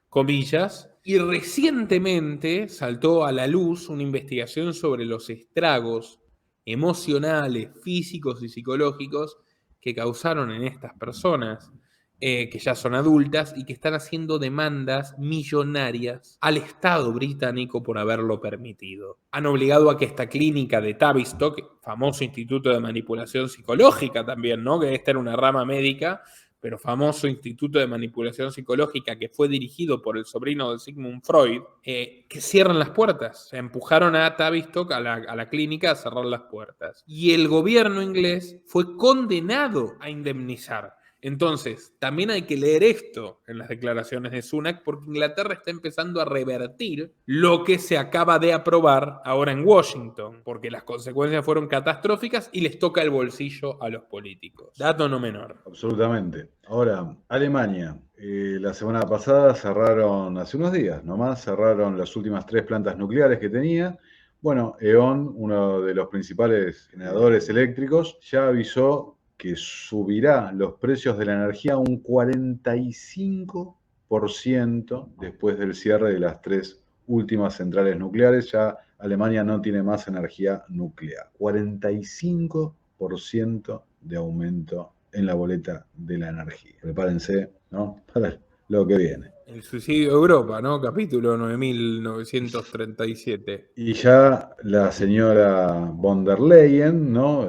comillas. Y recientemente saltó a la luz una investigación sobre los estragos emocionales, físicos y psicológicos que causaron en estas personas que ya son adultas y que están haciendo demandas millonarias al Estado británico por haberlo permitido. Han obligado a que esta clínica de Tavistock, famoso instituto de manipulación psicológica también, ¿no?, que esta era una rama médica, pero famoso instituto de manipulación psicológica que fue dirigido por el sobrino de Sigmund Freud, que cierren las puertas. Se empujaron a Tavistock, a la clínica, a cerrar las puertas. Y el gobierno inglés fue condenado a indemnizar. Entonces, también hay que leer esto en las declaraciones de Sunak, porque Inglaterra está empezando a revertir lo que se acaba de aprobar ahora en Washington, porque las consecuencias fueron catastróficas y les toca el bolsillo a los políticos. Dato no menor. Absolutamente. Ahora, Alemania, la semana pasada cerraron, hace unos días nomás, cerraron las últimas 3 plantas nucleares que tenía. Bueno, E.ON, uno de los principales generadores eléctricos, ya avisó que subirá los precios de la energía un 45% después del cierre de las 3 últimas centrales nucleares. Ya Alemania no tiene más energía nuclear. 45% de aumento en la boleta de la energía. Prepárense, ¿no?, para lo que viene. El suicidio de Europa, ¿no? Capítulo 9937. Y ya la señora von der Leyen, ¿no?,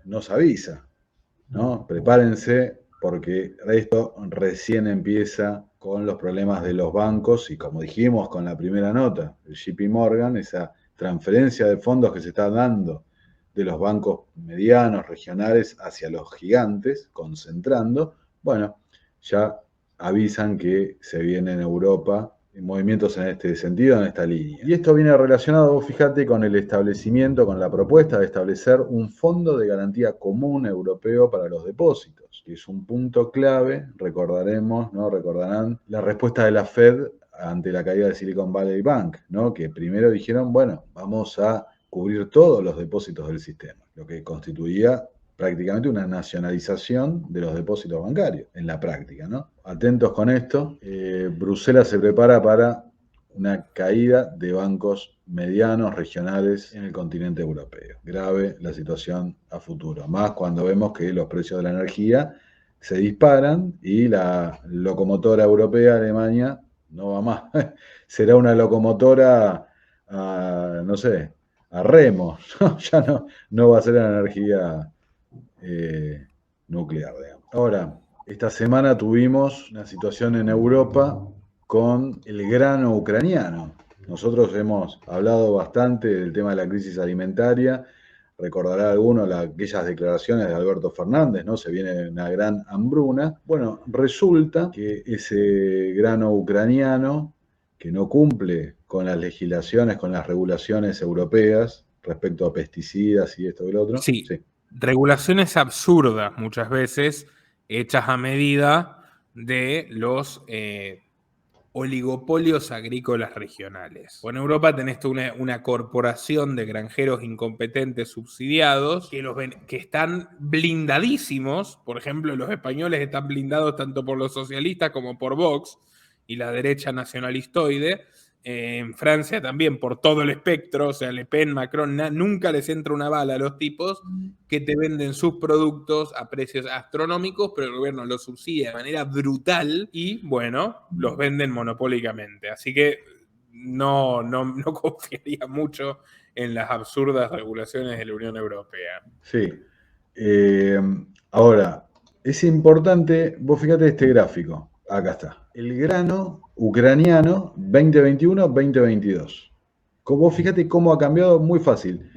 nos avisa, ¿no? Prepárense porque esto recién empieza con los problemas de los bancos y, como dijimos con la primera nota, el JP Morgan, esa transferencia de fondos que se está dando de los bancos medianos, regionales, hacia los gigantes, concentrando. Bueno, ya avisan que se viene en Europa movimientos en este sentido, en esta línea. Y esto viene relacionado, fíjate, con el establecimiento, con la propuesta de establecer un fondo de garantía común europeo para los depósitos, que es un punto clave, recordaremos, ¿no?, recordarán la respuesta de la Fed ante la caída de Silicon Valley Bank, ¿no?, que primero dijeron, bueno, vamos a cubrir todos los depósitos del sistema, lo que constituía prácticamente una nacionalización de los depósitos bancarios, en la práctica, ¿no? Atentos con esto. Bruselas se prepara para una caída de bancos medianos, regionales, en el continente europeo. Grave la situación a futuro, más cuando vemos que los precios de la energía se disparan y la locomotora europea, Alemania, no va más. Será una locomotora, no sé, a remos. Ya no va a ser la energía nuclear, digamos. Ahora, esta semana tuvimos una situación en Europa con el grano ucraniano. Nosotros hemos hablado bastante del tema de la crisis alimentaria. Recordará alguno aquellas declaraciones de Alberto Fernández, ¿no? Se viene una gran hambruna. Bueno, resulta que ese grano ucraniano, que no cumple con las legislaciones, con las regulaciones europeas respecto a pesticidas y esto y lo otro. Sí. Regulaciones absurdas muchas veces, hechas a medida de los oligopolios agrícolas regionales. O en Europa tenés una corporación de granjeros incompetentes subsidiados que están blindadísimos. Por ejemplo, los españoles están blindados tanto por los socialistas como por Vox y la derecha nacionalistoide. En Francia también por todo el espectro, o sea, Le Pen, Macron, nunca les entra una bala a los tipos que te venden sus productos a precios astronómicos, pero el gobierno los subsidia de manera brutal y, bueno, los venden monopólicamente. Así que no confiaría mucho en las absurdas regulaciones de la Unión Europea. Sí. Ahora, es importante, vos fíjate este gráfico, acá está. El grano ucraniano 2021-2022. Vos fíjate cómo ha cambiado, muy fácil.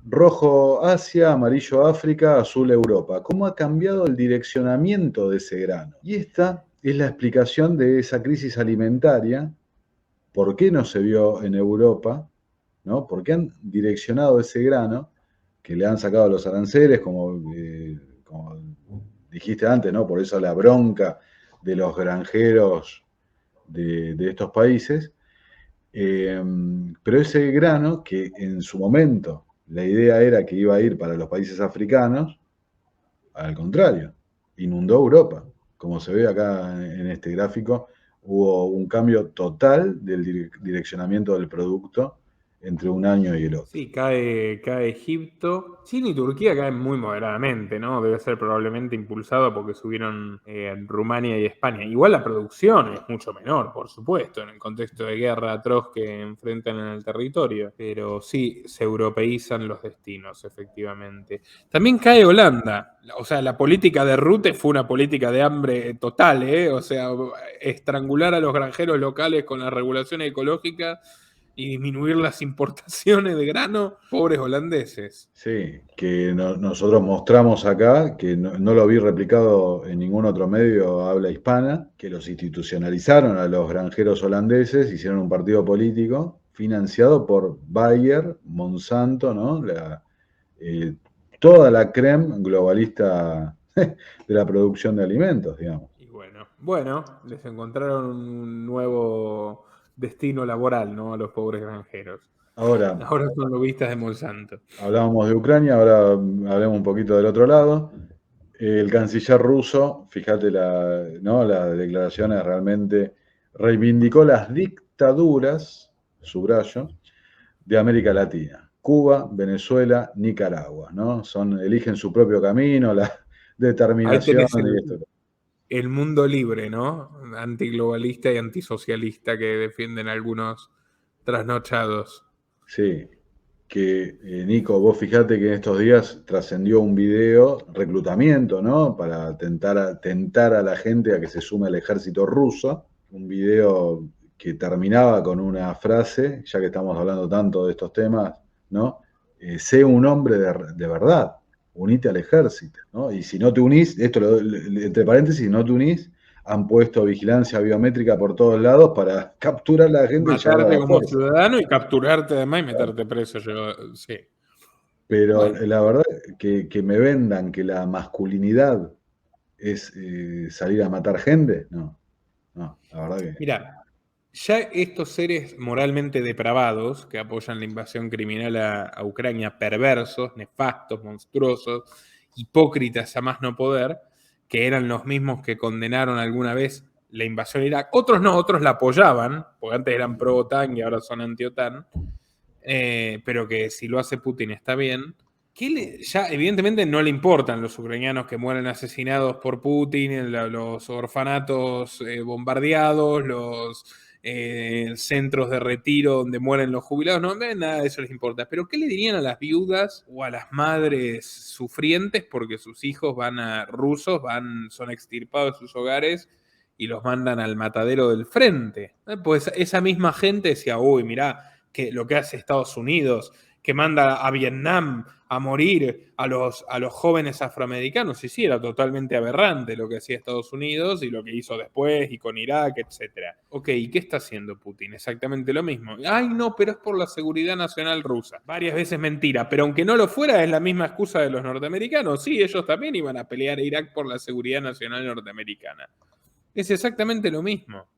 Rojo Asia, amarillo África, azul Europa. ¿Cómo ha cambiado el direccionamiento de ese grano? Y esta es la explicación de esa crisis alimentaria. ¿Por qué no se vio en Europa? ¿No? ¿Por qué han direccionado ese grano que le han sacado los aranceles, como dijiste antes, ¿no? Por eso la bronca de los granjeros de estos países? Pero ese grano, que en su momento la idea era que iba a ir para los países africanos, al contrario, inundó Europa. Como se ve acá en este gráfico, hubo un cambio total del direccionamiento del producto entre un año y el otro. Sí, cae Egipto. China y Turquía caen muy moderadamente, ¿no? Debe ser probablemente impulsado porque subieron Rumania y España. Igual la producción es mucho menor, por supuesto, en el contexto de guerra atroz que enfrentan en el territorio. Pero sí, se europeizan los destinos, efectivamente. También cae Holanda. O sea, la política de Rutte fue una política de hambre total, ¿eh? O sea, estrangular a los granjeros locales con las regulaciones ecológicas y disminuir las importaciones de grano, pobres holandeses. Sí, que nosotros mostramos acá, que no lo vi replicado en ningún otro medio habla hispana, que los institucionalizaron a los granjeros holandeses, hicieron un partido político financiado por Bayer, Monsanto, ¿no? Toda la crème globalista de la producción de alimentos, digamos. Y bueno, les encontraron un nuevo destino laboral, ¿no? A los pobres granjeros. Ahora son lobistas de Monsanto. Hablábamos de Ucrania, ahora hablemos un poquito del otro lado. El canciller ruso, fíjate las declaraciones, realmente reivindicó las dictaduras, subrayo, de América Latina. Cuba, Venezuela, Nicaragua, ¿no? Eligen su propio camino, la determinación. Ahí tenés el mundo libre, ¿no? Antiglobalista y antisocialista que defienden algunos trasnochados. Sí, que Nico, vos fijate que en estos días trascendió un video, reclutamiento, ¿no? Para tentar a la gente a que se sume al ejército ruso. Un video que terminaba con una frase, ya que estamos hablando tanto de estos temas, ¿no? Sé un hombre de verdad, unite al ejército, ¿no? Y si no te unís, entre paréntesis, si no te unís, han puesto vigilancia biométrica por todos lados para capturar a la gente. Matarte como ciudadano y capturarte además y meterte preso. Sí. Pero bueno, la verdad que me vendan que la masculinidad es salir a matar gente, no, la verdad que... Mira, ya estos seres moralmente depravados que apoyan la invasión criminal a Ucrania, perversos, nefastos, monstruosos, hipócritas a más no poder, que eran los mismos que condenaron alguna vez la invasión a Irak. Otros no, otros la apoyaban, porque antes eran pro-OTAN y ahora son anti-OTAN, pero que si lo hace Putin está bien. Ya evidentemente no le importan los ucranianos que mueren asesinados por Putin, los orfanatos bombardeados, los centros de retiro donde mueren los jubilados, no, nada de eso les importa. Pero ¿qué le dirían a las viudas o a las madres sufrientes porque sus hijos son extirpados de sus hogares y los mandan al matadero del frente? Pues esa misma gente decía, uy, mirá, que lo que hace Estados Unidos, que manda a Vietnam a morir a los jóvenes afroamericanos. Y sí, era totalmente aberrante lo que hacía Estados Unidos y lo que hizo después y con Irak, etc. Ok, ¿y qué está haciendo Putin? Exactamente lo mismo. Ay, no, pero es por la seguridad nacional rusa. Varias veces mentira, pero aunque no lo fuera, es la misma excusa de los norteamericanos. Sí, ellos también iban a pelear a Irak por la seguridad nacional norteamericana. Es exactamente lo mismo.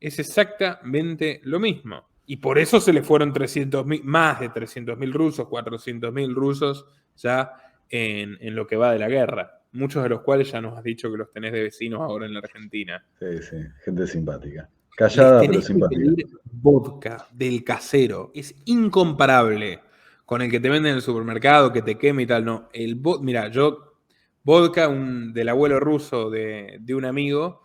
Es exactamente lo mismo. Y por eso se le fueron 300.000, más de 300.000 rusos, 400.000 rusos ya en lo que va de la guerra. Muchos de los cuales ya nos has dicho que los tenés de vecinos ahora en la Argentina. Sí, sí, gente simpática. Les Callada, pero tenés que simpática. pedir vodka del casero. Es incomparable con el que te venden en el supermercado, que te queme y tal. No, mira, vodka del abuelo ruso de un amigo,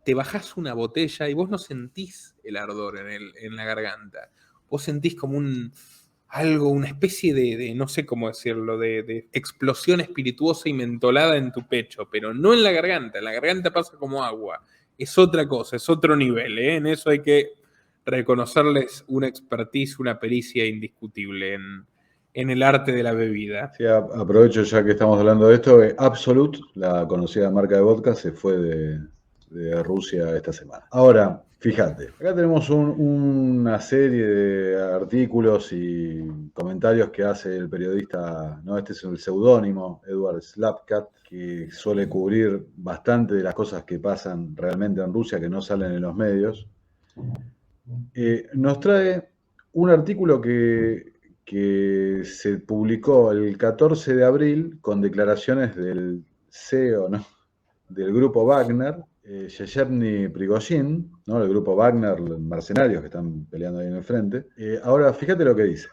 te bajás una botella y vos no sentís el ardor en la garganta. Vos sentís como una especie de no sé cómo decirlo, de explosión espirituosa y mentolada en tu pecho, pero no en la garganta. En la garganta pasa como agua. Es otra cosa, es otro nivel, ¿eh? En eso hay que reconocerles una expertise, una pericia indiscutible en el arte de la bebida. Sí, aprovecho ya que estamos hablando de esto. Absolut, la conocida marca de vodka, se fue de Rusia esta semana. Ahora, fíjate, acá tenemos una serie de artículos y comentarios que hace el periodista, no, este es el seudónimo, Edward Slapkat, que suele cubrir bastante de las cosas que pasan realmente en Rusia que no salen en los medios. Nos trae un artículo que se publicó el 14 de abril con declaraciones del CEO, ¿no?, del grupo Wagner, Yevgeny Prigozhin, ¿no?, el grupo Wagner, los mercenarios que están peleando ahí en el frente. Ahora, fíjate lo que dice.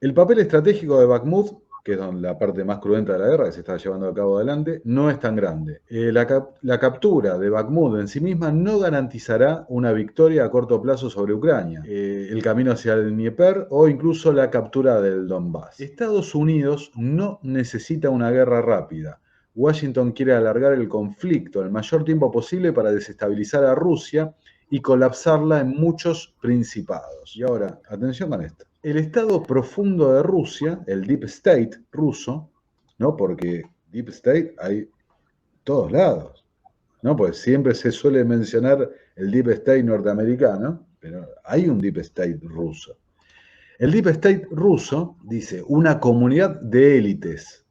El papel estratégico de Bakhmut, que es la parte más cruenta de la guerra que se está llevando a cabo adelante, no es tan grande. La captura de Bakhmut en sí misma no garantizará una victoria a corto plazo sobre Ucrania, el camino hacia el Dnieper o incluso la captura del Donbass. Estados Unidos no necesita una guerra rápida. Washington quiere alargar el conflicto el mayor tiempo posible para desestabilizar a Rusia y colapsarla en muchos principados. Y ahora, atención con esto. El estado profundo de Rusia, el Deep State ruso, ¿no?, porque Deep State hay todos lados, ¿no?, pues siempre se suele mencionar el Deep State norteamericano, pero hay un Deep State ruso. El Deep State ruso dice una comunidad de élites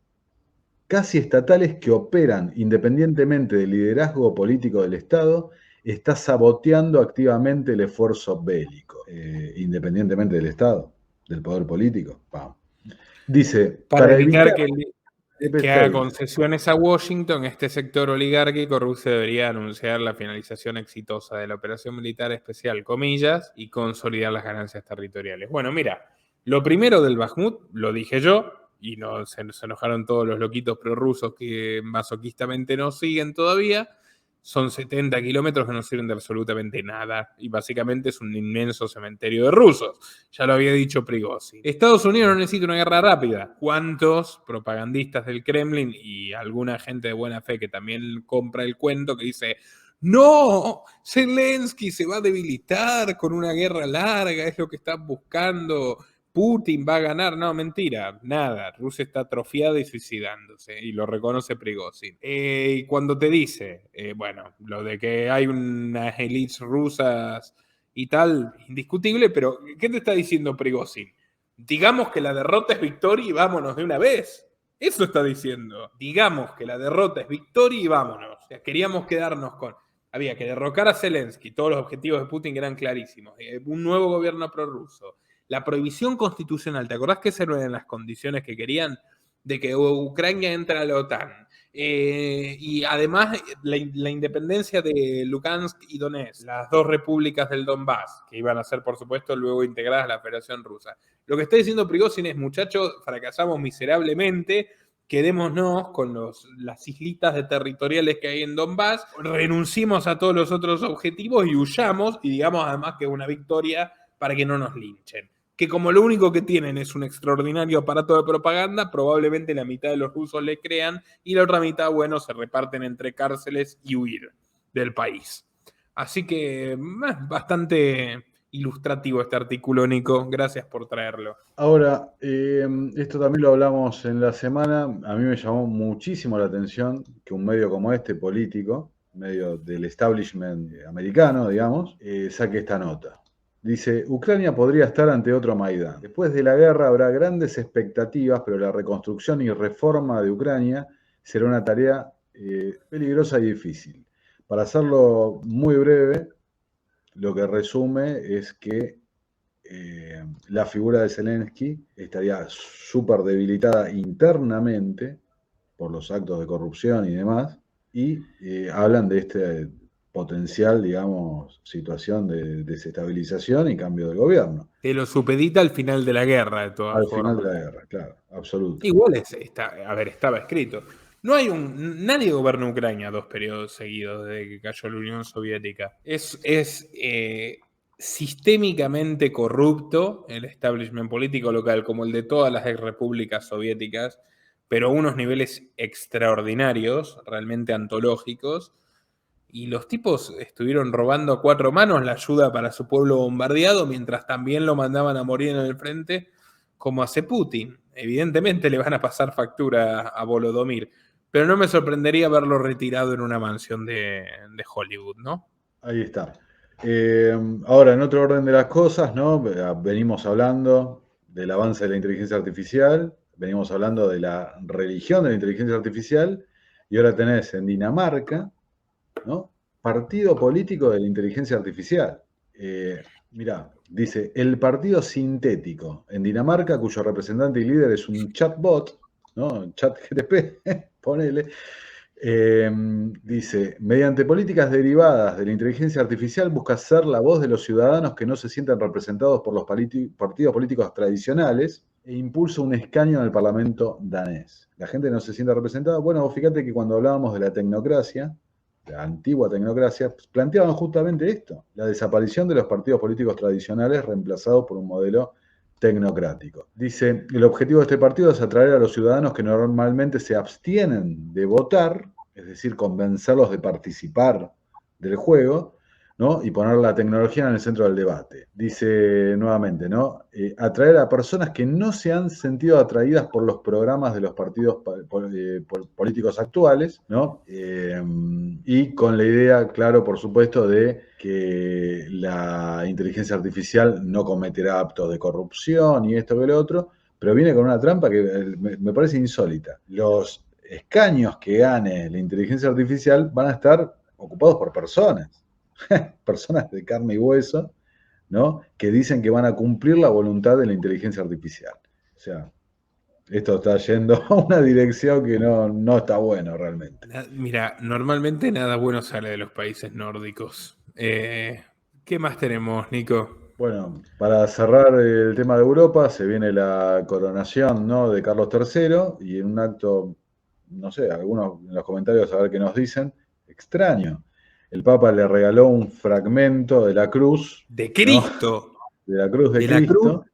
casi estatales que operan independientemente del liderazgo político del Estado está saboteando activamente el esfuerzo bélico, independientemente del Estado, del poder político. Vamos. Dice, para evitar que haga State, concesiones a Washington, este sector oligárquico, Rusia debería anunciar la finalización exitosa de la operación militar especial, comillas, y consolidar las ganancias territoriales. Bueno, mira, lo primero del Bakhmut, lo dije yo, y no se enojaron todos los loquitos prorrusos que masoquistamente nos siguen todavía. Son 70 kilómetros que no sirven de absolutamente nada. Y básicamente es un inmenso cementerio de rusos. Ya lo había dicho Prigozhin. Estados Unidos no necesita una guerra rápida. ¿Cuántos propagandistas del Kremlin y alguna gente de buena fe que también compra el cuento que dice: no, Zelensky se va a debilitar con una guerra larga, es lo que están buscando, Putin va a ganar? No, mentira, nada. Rusia está atrofiada y suicidándose, y lo reconoce Prigozhin. Y cuando te dice, bueno, lo de que hay unas élites rusas y tal, indiscutible, pero ¿qué te está diciendo Prigozhin? Digamos que la derrota es victoria y vámonos de una vez. Eso está diciendo. Digamos que la derrota es victoria y vámonos. O sea, queríamos quedarnos con... Había que derrocar a Zelensky, todos los objetivos de Putin eran clarísimos. Un nuevo gobierno prorruso. La prohibición constitucional, ¿te acordás que esas eran las condiciones que querían? De que Ucrania entre a la OTAN. Y además la independencia de Lugansk y Donetsk, las dos repúblicas del Donbass, que iban a ser, por supuesto, luego integradas a la Federación Rusa. Lo que está diciendo Prigozhin es, muchachos, fracasamos miserablemente, quedémonos con las islitas de territoriales que hay en Donbass, renunciemos a todos los otros objetivos y huyamos, y digamos además que es una victoria para que no nos linchen. Que como lo único que tienen es un extraordinario aparato de propaganda, probablemente la mitad de los rusos le crean y la otra mitad, bueno, se reparten entre cárceles y huir del país. Así que bastante ilustrativo este artículo, Nico. Gracias por traerlo. Ahora, esto también lo hablamos en la semana. A mí me llamó muchísimo la atención que un medio como este, político, medio del establishment americano, digamos, saque esta nota. Dice, Ucrania podría estar ante otro Maidán. Después de la guerra habrá grandes expectativas, pero la reconstrucción y reforma de Ucrania será una tarea peligrosa y difícil. Para hacerlo muy breve, lo que resume es que la figura de Zelensky estaría súper debilitada internamente por los actos de corrupción y demás, y hablan de este potencial, digamos, situación de desestabilización y cambio de gobierno. Te lo supedita al final de la guerra, de todas Al final de formas. la guerra, claro, absoluto. Igual a ver, estaba escrito. Nadie gobernó Ucrania 2 periodos seguidos desde que cayó la Unión Soviética. Es sistémicamente corrupto el establishment político local, como el de todas las ex repúblicas soviéticas, pero a unos niveles extraordinarios, realmente antológicos. Y los tipos estuvieron robando a 4 manos la ayuda para su pueblo bombardeado, mientras también lo mandaban a morir en el frente, como hace Putin. Evidentemente le van a pasar factura a Volodymyr, pero no me sorprendería verlo retirado en una mansión de Hollywood, ¿no? Ahí está. Ahora, en otro orden de las cosas, ¿no? Venimos hablando del avance de la inteligencia artificial, venimos hablando de la religión de la inteligencia artificial, y ahora tenés en Dinamarca, ¿no? Partido político de la inteligencia artificial. Mirá, dice, el partido sintético en Dinamarca, cuyo representante y líder es un chatbot, ¿no? ChatGPT, ponele. Dice, mediante políticas derivadas de la inteligencia artificial busca ser la voz de los ciudadanos que no se sientan representados por los partidos políticos tradicionales e impulsa un escaño en el Parlamento danés. La gente no se siente representada. Bueno, vos fíjate que cuando hablábamos de la tecnocracia, la antigua tecnocracia, planteaban justamente esto, la desaparición de los partidos políticos tradicionales reemplazados por un modelo tecnocrático. Dice, el objetivo de este partido es atraer a los ciudadanos que normalmente se abstienen de votar, es decir, convencerlos de participar del juego, ¿no? Y poner la tecnología en el centro del debate. Dice nuevamente, ¿no? Atraer a personas que no se han sentido atraídas por los programas de los partidos políticos actuales, ¿no? Y con la idea, claro, por supuesto, de que la inteligencia artificial no cometerá actos de corrupción y esto que lo otro, pero viene con una trampa que me parece insólita. Los escaños que gane la inteligencia artificial van a estar ocupados por personas de carne y hueso, ¿no? Que dicen que van a cumplir la voluntad de la inteligencia artificial. O sea, esto está yendo a una dirección que no está bueno realmente. Mira, normalmente nada bueno sale de los países nórdicos. ¿Qué más tenemos, Nico? Bueno, para cerrar el tema de Europa, se viene la coronación, ¿no? De Carlos III, y en un acto, no sé, algunos en los comentarios a ver qué nos dicen, extraño. El Papa le regaló un fragmento de la cruz. De Cristo. ¿No? De la cruz de De Cristo. La cruz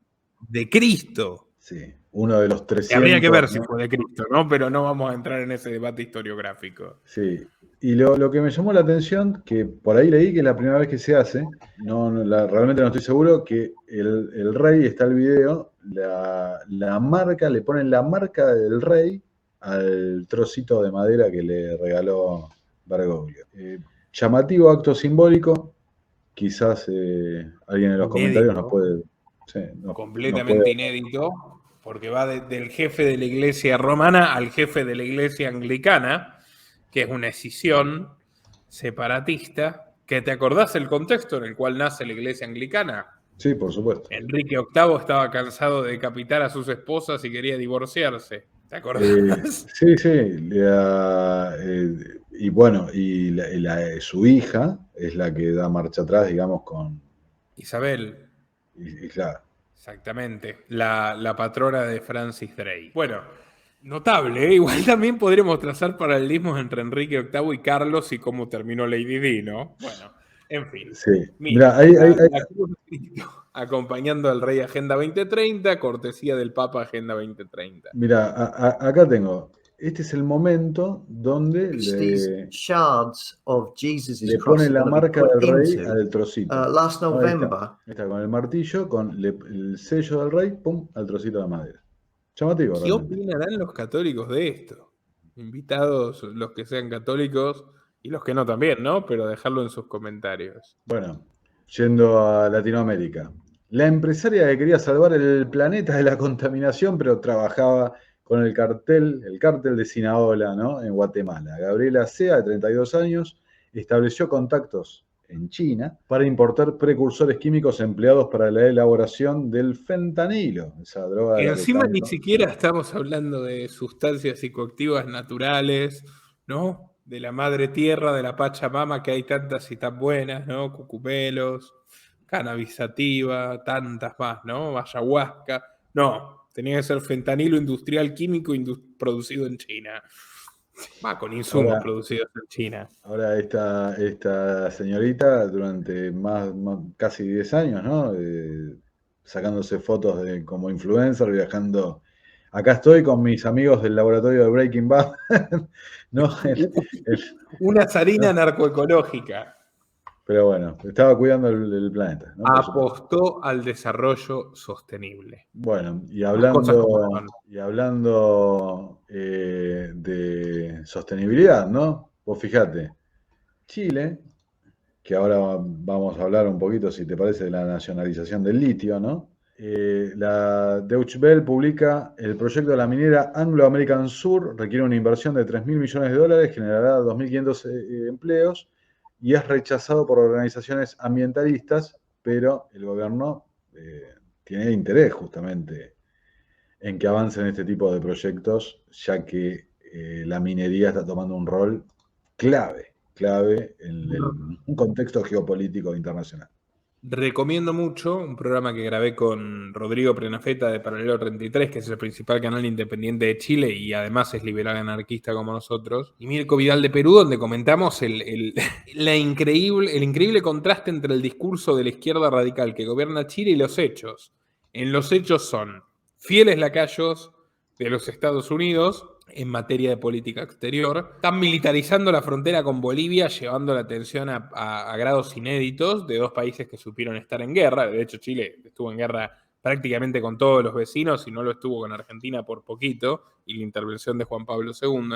de Cristo. Sí, uno de los 300. Habría que ver, ¿no?, si ¿no? fue de Cristo, ¿no? Pero no vamos a entrar en ese debate historiográfico. Sí, y lo que me llamó la atención, que por ahí leí que es la primera vez que se hace, realmente no estoy seguro, que el rey, está el video, la marca, le ponen la marca del rey al trocito de madera que le regaló Bergoglio. Llamativo acto simbólico, quizás alguien en los comentarios nos puede... Sí, completamente inédito, porque va del jefe de la iglesia romana al jefe de la iglesia anglicana, que es una escisión separatista, que te acordás el contexto en el cual nace la iglesia anglicana. Sí, por supuesto. Enrique VIII estaba cansado de decapitar a sus esposas y quería divorciarse. ¿Te acordás? Sí. Y bueno, su hija es la que da marcha atrás, digamos, con Isabel. Y claro. Exactamente. La patrona de Francis Drake. Bueno, notable, ¿eh? Igual también podremos trazar paralelismos entre Enrique VIII y Carlos y cómo terminó Lady Di, ¿no? Bueno, en fin. Sí. Mira, la Cruz de Cristo, acompañando al Rey Agenda 2030, cortesía del Papa Agenda 2030. Mira, acá tengo. Este es el momento donde le pone la marca del rey al trocito. Last November. Ahí está, con el martillo, con el sello del rey, pum, al trocito de madera. Llamativo. ¿Qué opinarán los católicos de esto? Invitados los que sean católicos y los que no también, ¿no? Pero dejarlo en sus comentarios. Bueno, yendo a Latinoamérica. La empresaria que quería salvar el planeta de la contaminación, pero trabajaba con el cártel de Sinaola, ¿no? En Guatemala. Gabriela Sea, de 32 años, estableció contactos en China para importar precursores químicos empleados para la elaboración del fentanilo, esa droga de Y la que encima ni tanto... siquiera estamos hablando de sustancias psicoactivas naturales, ¿no? De la madre tierra, de la Pachamama, que hay tantas y tan buenas, ¿no? Cucumelos, cannabis sativa, tantas más, ¿no? Ayahuasca. No, tenía que ser fentanilo industrial químico producido en China. Va, con insumos Ahora, producidos en China. ahora esta señorita durante casi 10 años, ¿no? Sacándose fotos como influencer, viajando. Acá estoy con mis amigos del laboratorio de Breaking Bad. ¿No? El- Una zarina ¿no? narcoecológica. Pero bueno, estaba cuidando el planeta, ¿no? Por supuesto. Apostó al desarrollo sostenible. Bueno, Las cosas como son. y hablando de sostenibilidad, ¿no? Vos fijate, Chile, que ahora vamos a hablar un poquito, si te parece, de la nacionalización del litio, ¿no? La Deutsche Welle publica: el proyecto de la minera Anglo American Sur requiere una inversión de 3.000 millones de dólares, generará 2.500 empleos y es rechazado por organizaciones ambientalistas, pero el gobierno tiene interés justamente en que avancen este tipo de proyectos, ya que la minería está tomando un rol clave en un contexto geopolítico internacional. Recomiendo mucho un programa que grabé con Rodrigo Prenafeta de Paralelo 33, que es el principal canal independiente de Chile y además es liberal anarquista como nosotros, y Mirko Vidal de Perú, donde comentamos el increíble contraste entre el discurso de la izquierda radical que gobierna Chile y los hechos. En los hechos son fieles lacayos de los Estados Unidos en materia de política exterior. Están militarizando la frontera con Bolivia, llevando la atención a grados inéditos de dos países que supieron estar en guerra. De hecho, Chile estuvo en guerra prácticamente con todos los vecinos y no lo estuvo con Argentina por poquito, y la intervención de Juan Pablo II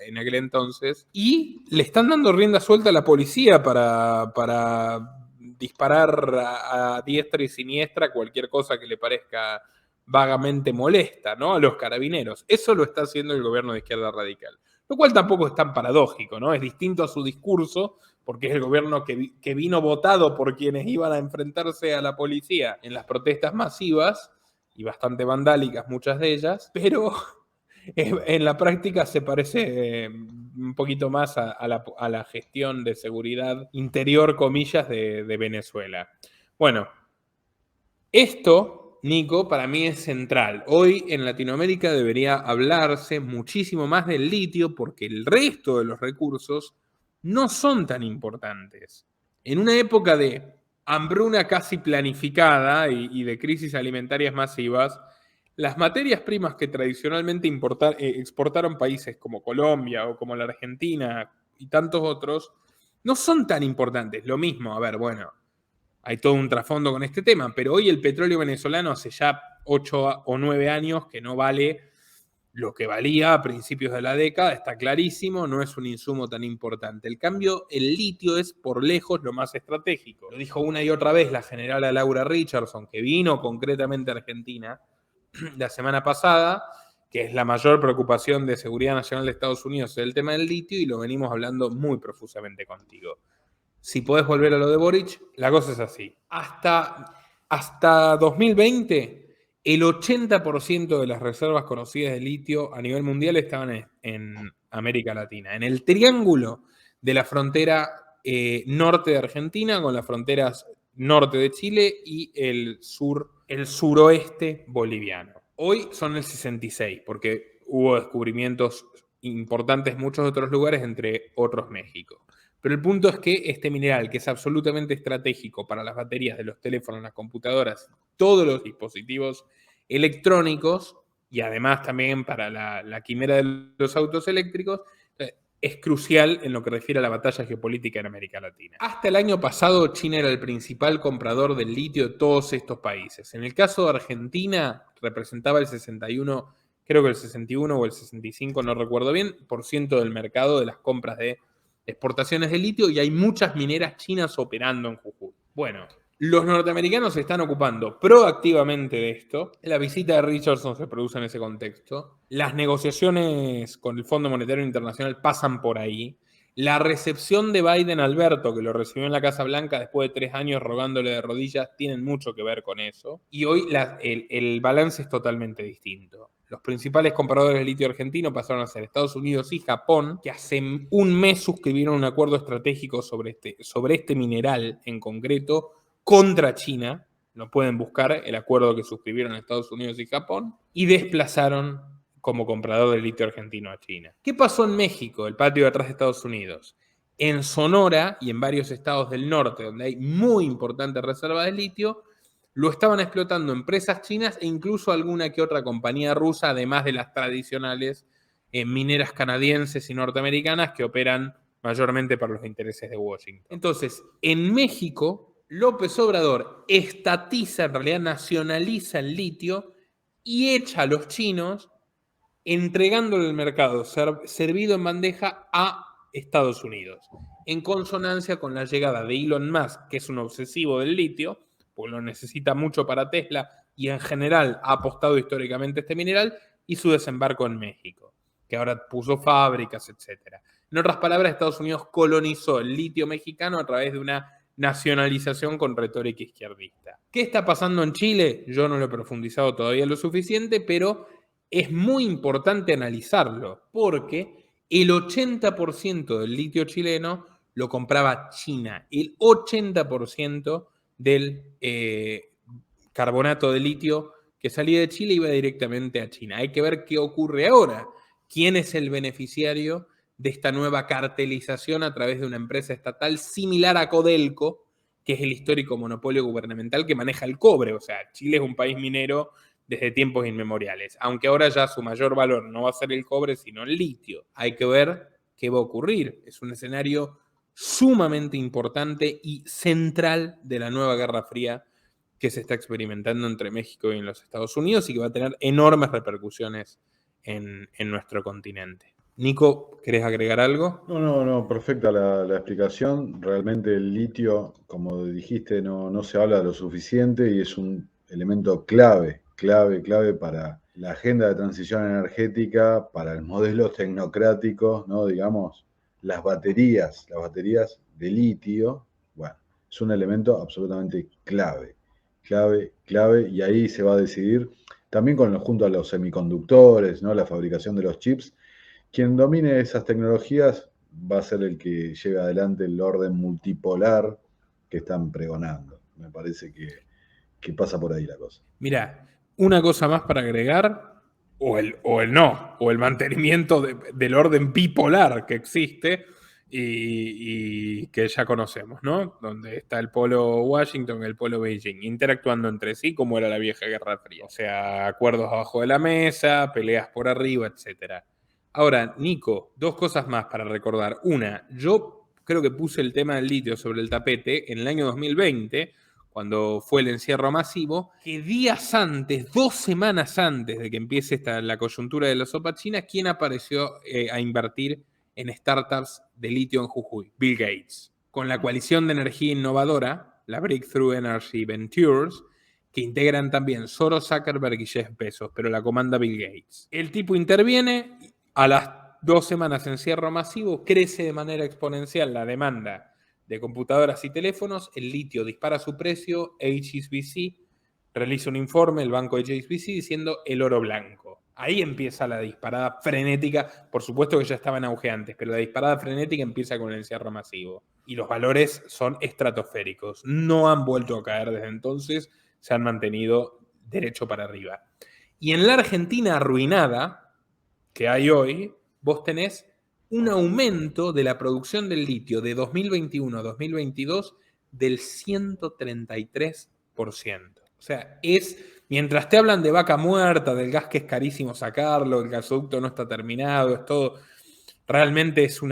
en aquel entonces. Y le están dando rienda suelta a la policía para disparar a diestra y siniestra cualquier cosa que le parezca vagamente molesta, ¿no? A los carabineros. Eso lo está haciendo el gobierno de izquierda radical. Lo cual tampoco es tan paradójico, ¿no? Es distinto a su discurso, porque es el gobierno que vino votado por quienes iban a enfrentarse a la policía en las protestas masivas, y bastante vandálicas muchas de ellas, pero en la práctica se parece un poquito más a la gestión de seguridad interior, comillas, de Venezuela. Bueno, esto, Nico, para mí es central. Hoy en Latinoamérica debería hablarse muchísimo más del litio porque el resto de los recursos no son tan importantes. En una época de hambruna casi planificada y de crisis alimentarias masivas, las materias primas que tradicionalmente exportaron países como Colombia o como la Argentina y tantos otros no son tan importantes. Lo mismo, a ver, bueno, hay todo un trasfondo con este tema, pero hoy el petróleo venezolano hace ya 8 o 9 años que no vale lo que valía a principios de la década, está clarísimo, no es un insumo tan importante. En cambio, el litio es por lejos lo más estratégico. Lo dijo una y otra vez la generala Laura Richardson, que vino concretamente a Argentina la semana pasada, que es la mayor preocupación de seguridad nacional de Estados Unidos, es el tema del litio, y lo venimos hablando muy profusamente contigo. Si podés volver a lo de Boric, la cosa es así. Hasta 2020, el 80% de las reservas conocidas de litio a nivel mundial estaban en América Latina, en el triángulo de la frontera norte de Argentina con las fronteras norte de Chile y el suroeste boliviano. Hoy son el 66, porque hubo descubrimientos importantes en muchos otros lugares, entre otros México. Pero el punto es que este mineral, que es absolutamente estratégico para las baterías de los teléfonos, las computadoras, todos los dispositivos electrónicos, y además también para la quimera de los autos eléctricos, es crucial en lo que refiere a la batalla geopolítica en América Latina. Hasta el año pasado, China era el principal comprador del litio de todos estos países. En el caso de Argentina, representaba el 61, creo que el 61 o el 65, no recuerdo bien, por ciento del mercado de las compras de exportaciones de litio, y hay muchas mineras chinas operando en Jujuy. Bueno, los norteamericanos se están ocupando proactivamente de esto. La visita de Richardson se produce en ese contexto. Las negociaciones con el Fondo Monetario Internacional pasan por ahí. La recepción de Biden a Alberto, que lo recibió en la Casa Blanca después de 3 años rogándole de rodillas, tienen mucho que ver con eso. Y hoy el balance es totalmente distinto. Los principales compradores de litio argentino pasaron a ser Estados Unidos y Japón, que hace un mes suscribieron un acuerdo estratégico sobre este mineral en concreto contra China. No pueden buscar el acuerdo que suscribieron Estados Unidos y Japón, y desplazaron como comprador de litio argentino a China. ¿Qué pasó en México, el patio de atrás de Estados Unidos? En Sonora y en varios estados del norte, donde hay muy importantes reservas de litio, lo estaban explotando empresas chinas e incluso alguna que otra compañía rusa, además de las tradicionales mineras canadienses y norteamericanas que operan mayormente para los intereses de Washington. Entonces, en México, López Obrador estatiza, en realidad nacionaliza el litio y echa a los chinos entregándole el mercado servido en bandeja a Estados Unidos, en consonancia con la llegada de Elon Musk, que es un obsesivo del litio, pues lo necesita mucho para Tesla y en general ha apostado históricamente a este mineral, y su desembarco en México, que ahora puso fábricas, etc. En otras palabras, Estados Unidos colonizó el litio mexicano a través de una nacionalización con retórica izquierdista. ¿Qué está pasando en Chile? Yo no lo he profundizado todavía lo suficiente, pero es muy importante analizarlo, porque el 80% del litio chileno lo compraba China. El 80% del carbonato de litio que salía de Chile iba directamente a China. Hay que ver qué ocurre ahora. ¿Quién es el beneficiario de esta nueva cartelización a través de una empresa estatal similar a Codelco, que es el histórico monopolio gubernamental que maneja el cobre? O sea, Chile es un país minero desde tiempos inmemoriales, aunque ahora ya su mayor valor no va a ser el cobre, sino el litio. Hay que ver qué va a ocurrir. Es un escenario sumamente importante y central de la nueva Guerra Fría que se está experimentando entre México y en los Estados Unidos y que va a tener enormes repercusiones en nuestro continente. Nico, ¿querés agregar algo? No, perfecta la explicación. Realmente el litio, como dijiste, no se habla lo suficiente y es un elemento clave para la agenda de transición energética, para el modelo tecnocrático, ¿no? Digamos, las baterías de litio, bueno, es un elemento absolutamente clave, y ahí se va a decidir, también junto a los semiconductores, ¿no? La fabricación de los chips. Quien domine esas tecnologías va a ser el que lleve adelante el orden multipolar que están pregonando. Me parece que pasa por ahí la cosa. Mira, una cosa más para agregar, o el mantenimiento del orden bipolar que existe y que ya conocemos, ¿no? Donde está el polo Washington y el polo Beijing, interactuando entre sí como era la vieja Guerra Fría. O sea, acuerdos abajo de la mesa, peleas por arriba, etc. Ahora, Nico, 2 cosas más para recordar. Una, yo creo que puse el tema del litio sobre el tapete en el año 2020, cuando fue el encierro masivo, que días antes, 2 semanas antes de que empiece la coyuntura de la sopa china, ¿quién apareció a invertir en startups de litio en Jujuy? Bill Gates. Con la coalición de energía innovadora, la Breakthrough Energy Ventures, que integran también Soros, Zuckerberg y Jeff Bezos, pero la comanda Bill Gates. El tipo interviene, a las 2 semanas de encierro masivo, crece de manera exponencial la demanda de computadoras y teléfonos, el litio dispara su precio, HSBC realiza un informe, el banco de HSBC, diciendo el oro blanco. Ahí empieza la disparada frenética, por supuesto que ya estaba en auge antes, pero la disparada frenética empieza con el encierro masivo. Y los valores son estratosféricos, no han vuelto a caer desde entonces, se han mantenido derecho para arriba. Y en la Argentina arruinada que hay hoy, vos tenés un aumento de la producción del litio de 2021 a 2022 del 133%. O sea, mientras te hablan de vaca muerta, del gas que es carísimo sacarlo, el gasoducto no está terminado, es todo, realmente es un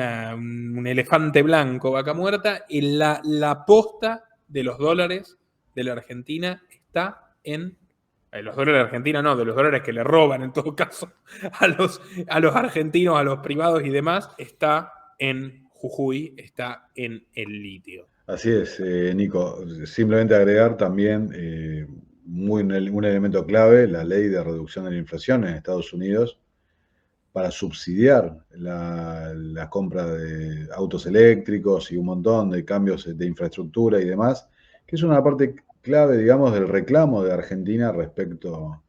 elefante blanco, vaca muerta, y la posta de los dólares de la Argentina está en... los dólares de Argentina no, de los dólares que le roban en todo caso a los argentinos, a los privados y demás, está en Jujuy, está en el litio. Así es, Nico. Simplemente agregar también un elemento clave, la ley de reducción de la inflación en Estados Unidos, para subsidiar la compra de autos eléctricos y un montón de cambios de infraestructura y demás, que es una parte clave, digamos, del reclamo de Argentina respecto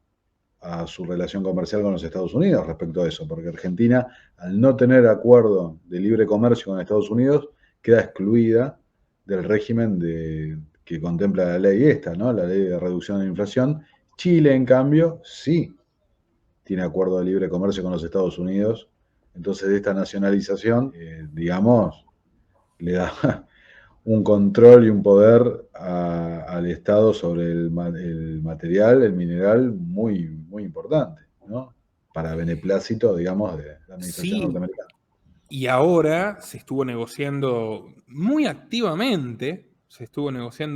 a su relación comercial con los Estados Unidos, respecto a eso, porque Argentina, al no tener acuerdo de libre comercio con Estados Unidos, queda excluida del régimen que contempla la ley esta, ¿no? La ley de reducción de la inflación. Chile, en cambio, sí tiene acuerdo de libre comercio con los Estados Unidos. Entonces, esta nacionalización, digamos, le da un control y un poder al Estado sobre el material, el mineral, muy, muy importante, ¿no? Para beneplácito, digamos, de la administración norteamericana. Y ahora se estuvo negociando muy activamente,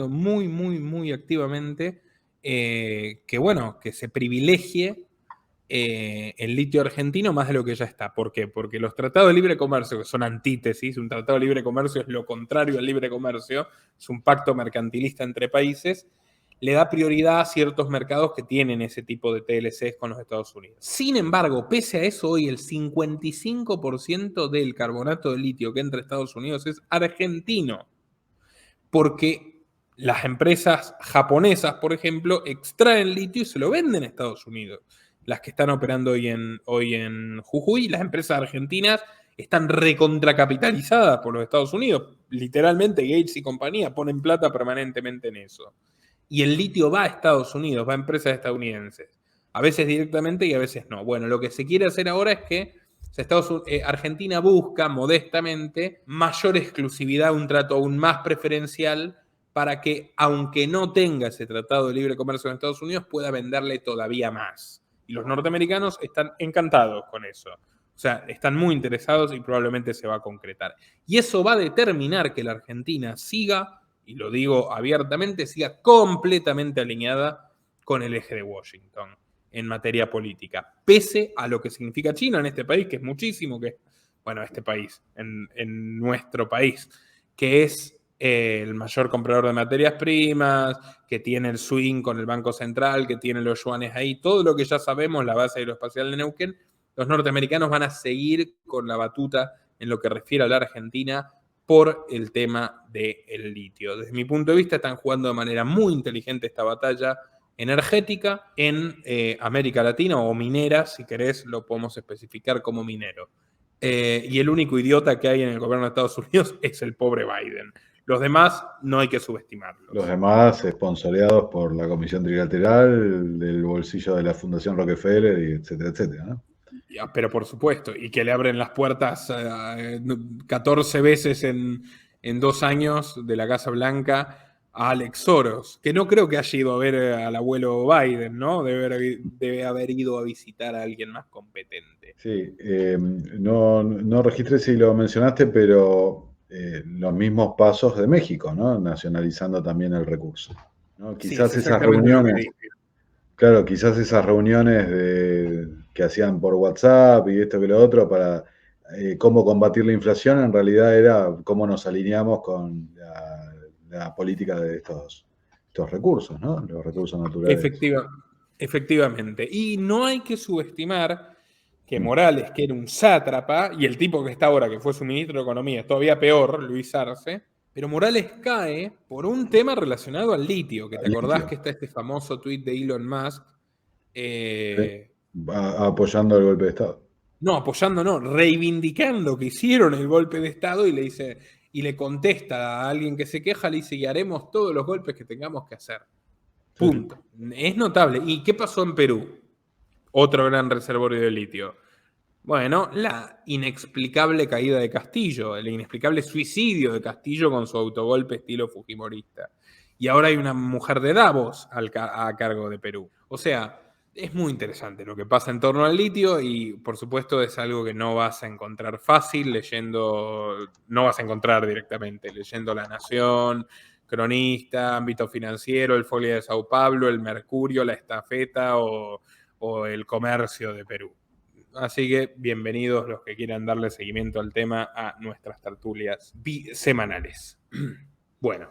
muy activamente, que bueno, que se privilegie el litio argentino más de lo que ya está. ¿Por qué? Porque los tratados de libre comercio, que son antítesis, un tratado de libre comercio es lo contrario al libre comercio, es un pacto mercantilista entre países, le da prioridad a ciertos mercados que tienen ese tipo de TLCs con los Estados Unidos. Sin embargo, pese a eso, hoy el 55% del carbonato de litio que entra a Estados Unidos es argentino, porque las empresas japonesas, por ejemplo, extraen litio y se lo venden a Estados Unidos. Las que están operando hoy en Jujuy, las empresas argentinas están recontracapitalizadas por los Estados Unidos. Literalmente Gates y compañía ponen plata permanentemente en eso. Y el litio va a Estados Unidos, va a empresas estadounidenses. A veces directamente y a veces no. Bueno, lo que se quiere hacer ahora es que Argentina busca modestamente mayor exclusividad, un trato aún más preferencial para que, aunque no tenga ese tratado de libre comercio con Estados Unidos, pueda venderle todavía más. Y los norteamericanos están encantados con eso. O sea, están muy interesados y probablemente se va a concretar. Y eso va a determinar que la Argentina siga, y lo digo abiertamente, siga completamente alineada con el eje de Washington en materia política, pese a lo que significa China en este país, que es muchísimo, en nuestro país, que es el mayor comprador de materias primas, que tiene el swing con el Banco Central, que tiene los yuanes ahí, todo lo que ya sabemos, la base aeroespacial de Neuquén, los norteamericanos van a seguir con la batuta en lo que refiere a la Argentina por el tema del litio. Desde mi punto de vista, están jugando de manera muy inteligente esta batalla energética en América Latina, o minera, si querés, lo podemos especificar como minero. Y el único idiota que hay en el gobierno de Estados Unidos es el pobre Biden. Los demás no hay que subestimarlos. Los demás, esponsoreados por la Comisión Trilateral, del bolsillo de la Fundación Rockefeller, y etcétera, etcétera, ¿no? Pero por supuesto, y que le abren las puertas 14 veces en 2 años de la Casa Blanca a Alex Soros, que no creo que haya ido a ver al abuelo Biden, ¿no? Debe haber ido a visitar a alguien más competente. Sí, no registré si lo mencionaste, pero los mismos pasos de México, ¿no? Nacionalizando también el recurso, ¿no? Quizás sí, esas reuniones, claro, quizás esas reuniones que hacían por WhatsApp y esto que lo otro para cómo combatir la inflación, en realidad era cómo nos alineamos con la política de estos recursos, ¿no? Los recursos naturales. Efectivamente. Y no hay que subestimar que Morales, que era un sátrapa, y el tipo que está ahora, que fue su ministro de Economía, es todavía peor, Luis Arce, pero Morales cae por un tema relacionado al litio, que te acordás que está este famoso tuit de Elon Musk. Apoyando el golpe de Estado. No, apoyando no, reivindicando que hicieron el golpe de Estado, y le dice, y le contesta a alguien que se queja, le dice, y haremos todos los golpes que tengamos que hacer. Punto. Sí. Es notable. ¿Y qué pasó en Perú? Otro gran reservorio de litio. Bueno, la inexplicable caída de Castillo, el inexplicable suicidio de Castillo con su autogolpe estilo fujimorista. Y ahora hay una mujer de Davos a cargo de Perú. O sea, es muy interesante lo que pasa en torno al litio, y por supuesto es algo que no vas a encontrar fácil no vas a encontrar directamente leyendo La Nación, Cronista, Ámbito Financiero, el Folia de Sao Paulo, el Mercurio, La Estafeta o el Comercio de Perú. Así que bienvenidos los que quieran darle seguimiento al tema a nuestras tertulias semanales. Bueno.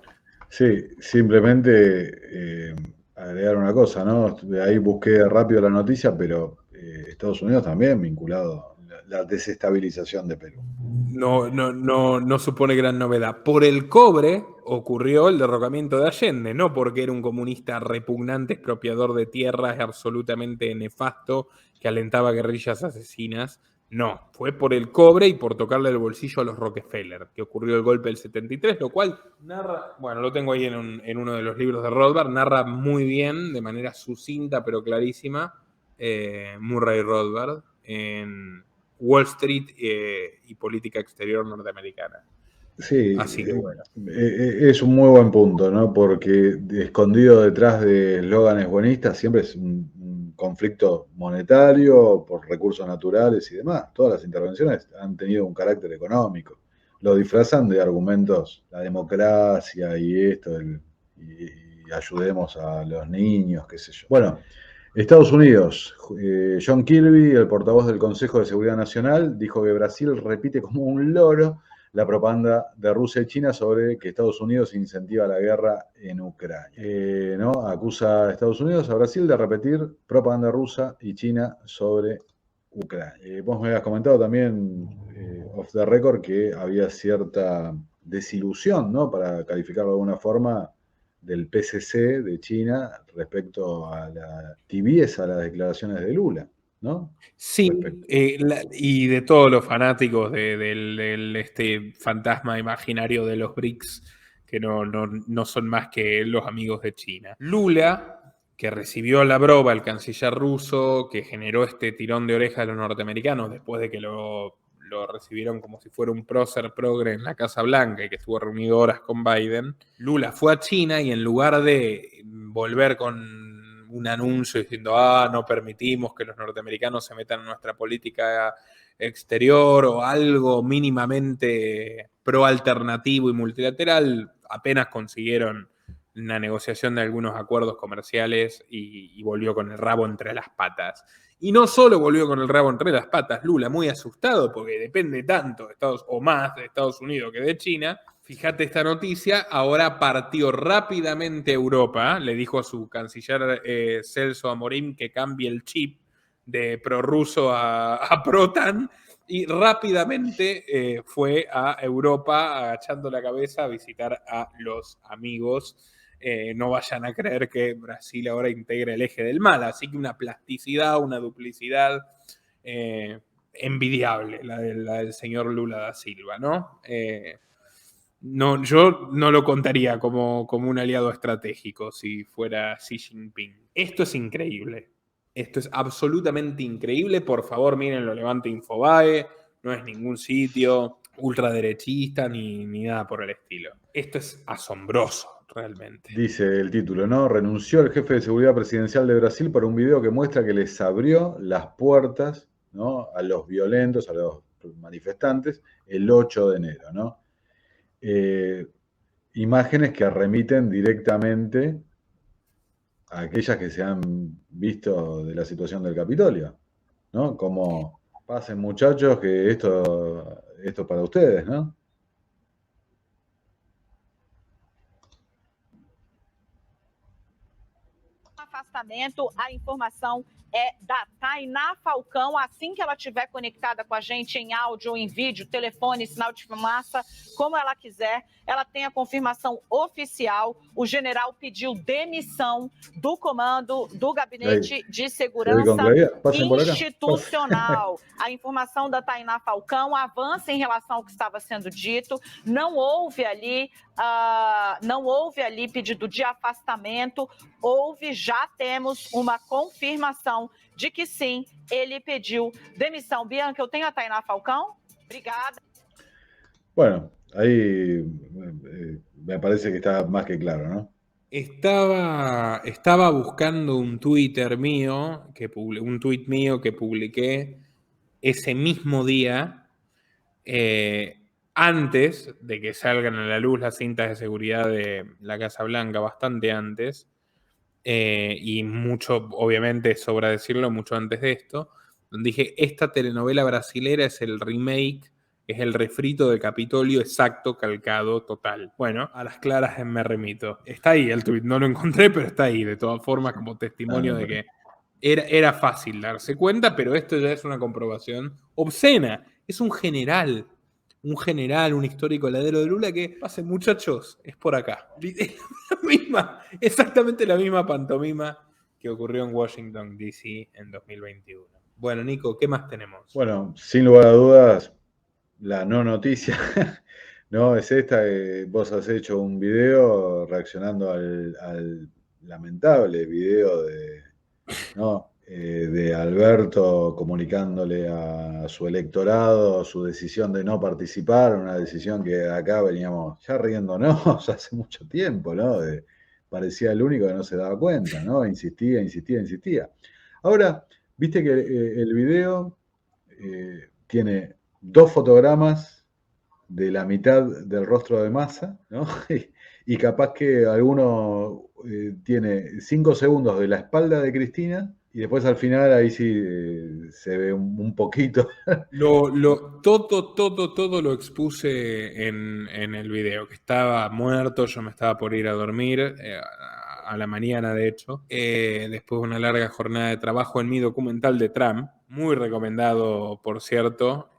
Sí, simplemente agregar una cosa, ¿no? De ahí busqué rápido la noticia, pero Estados Unidos también vinculado, la desestabilización de Perú. No supone gran novedad. Por el cobre ocurrió el derrocamiento de Allende, no porque era un comunista repugnante, expropiador de tierras, absolutamente nefasto, que alentaba guerrillas asesinas. No, fue por el cobre y por tocarle el bolsillo a los Rockefeller, que ocurrió el golpe del 73, lo cual narra, bueno, lo tengo ahí en uno de los libros de Rothbard, narra muy bien, de manera sucinta pero clarísima, Murray Rothbard, en Wall Street y política exterior norteamericana. Sí, Así que bueno. Es un muy buen punto, ¿no? Porque escondido detrás de eslóganes buenistas siempre es un conflicto monetario por recursos naturales y demás. Todas las intervenciones han tenido un carácter económico. Lo disfrazan de argumentos, la democracia y esto, y ayudemos a los niños, qué sé yo. Bueno, Estados Unidos, John Kirby, el portavoz del Consejo de Seguridad Nacional, dijo que Brasil repite como un loro la propaganda de Rusia y China sobre que Estados Unidos incentiva la guerra en Ucrania. ¿No? Acusa a Estados Unidos, a Brasil, de repetir propaganda rusa y China sobre Ucrania. Vos me habías comentado también, off the record, que había cierta desilusión, ¿no? Para calificarlo de alguna forma, del PCC de China respecto a la tibieza a las declaraciones de Lula, ¿no? Sí, y de todos los fanáticos del este fantasma imaginario de los BRICS, que no son más que los amigos de China. Lula, que recibió a Lavrov, el canciller ruso, que generó este tirón de oreja de los norteamericanos después de que lo recibieron como si fuera un prócer progre en la Casa Blanca y que estuvo reunido horas con Biden. Lula fue a China y en lugar de volver con un anuncio diciendo, no permitimos que los norteamericanos se metan en nuestra política exterior o algo mínimamente pro-alternativo y multilateral, apenas consiguieron una negociación de algunos acuerdos comerciales y volvió con el rabo entre las patas. Y no solo volvió con el rabo entre las patas, Lula, muy asustado porque depende tanto de más de Estados Unidos que de China. Fíjate esta noticia, ahora partió rápidamente a Europa, le dijo a su canciller Celso Amorim que cambie el chip de prorruso a protan y rápidamente fue a Europa agachando la cabeza a visitar a los amigos. No vayan a creer que Brasil ahora integra el eje del mal, así que una plasticidad, una duplicidad envidiable, la del señor Lula da Silva, ¿no? No, yo no lo contaría como un aliado estratégico si fuera Xi Jinping. Esto es increíble. Esto es absolutamente increíble. Por favor, miren, lo levanta Infobae. No es ningún sitio ultraderechista ni nada por el estilo. Esto es asombroso, realmente. Dice el título, ¿no? Renunció el jefe de seguridad presidencial de Brasil por un video que muestra que les abrió las puertas, ¿no? A los violentos, a los manifestantes, el 8 de enero, ¿no? Imágenes que remiten directamente a aquellas que se han visto de la situación del Capitolio, ¿no? Como pasen muchachos que esto es para ustedes, ¿no? Afastamento, a informação é da Tainá Falcão. Assim que ela estiver conectada com a gente em áudio ou em vídeo, telefone, sinal de fumaça, como ela quiser, ela tem a confirmação oficial. O general pediu demissão do comando do Gabinete de Segurança Institucional. A informação da Tainá Falcão avança em relação ao que estava sendo dito. Não houve ali pedido de afastamento, já temos uma confirmação de que sim, ele pediu demissão. Bianca, eu tenho a Tainá Falcão? Obrigada. Bueno, ahí me parece que está más que claro, ¿no? Estaba buscando un Twitter mío, un tweet mío que publiqué ese mismo día, antes de que salgan a la luz las cintas de seguridad de la Casa Blanca, bastante antes, y mucho, obviamente, sobra decirlo, mucho antes de esto, donde dije, esta telenovela brasilera es el remake, es el refrito del Capitolio exacto, calcado, total. Bueno, a las claras me remito. Está ahí el tweet, no lo encontré, pero está ahí, de todas formas, como testimonio de que Era fácil darse cuenta, pero esto ya es una comprobación obscena. Es un general, un histórico heladero de Lula que pase, muchachos, es por acá. Exactamente la misma pantomima que ocurrió en Washington, D.C. en 2021. Bueno, Nico, ¿qué más tenemos? Bueno, sin lugar a dudas, la no noticia, ¿no? Es esta que vos has hecho un video reaccionando al lamentable video de Alberto comunicándole a su electorado su decisión de no participar, una decisión que acá veníamos ya riéndonos hace mucho tiempo, ¿no? Parecía el único que no se daba cuenta, ¿no? Insistía. Ahora, viste que el video tiene 2 fotogramas de la mitad del rostro de Massa, ¿no? Y capaz que alguno tiene 5 segundos de la espalda de Cristina y después al final ahí sí se ve un poquito. Todo lo expuse en el video, que estaba muerto, yo me estaba por ir a dormir, a la mañana de hecho, después de una larga jornada de trabajo en mi documental de Trump, muy recomendado por cierto,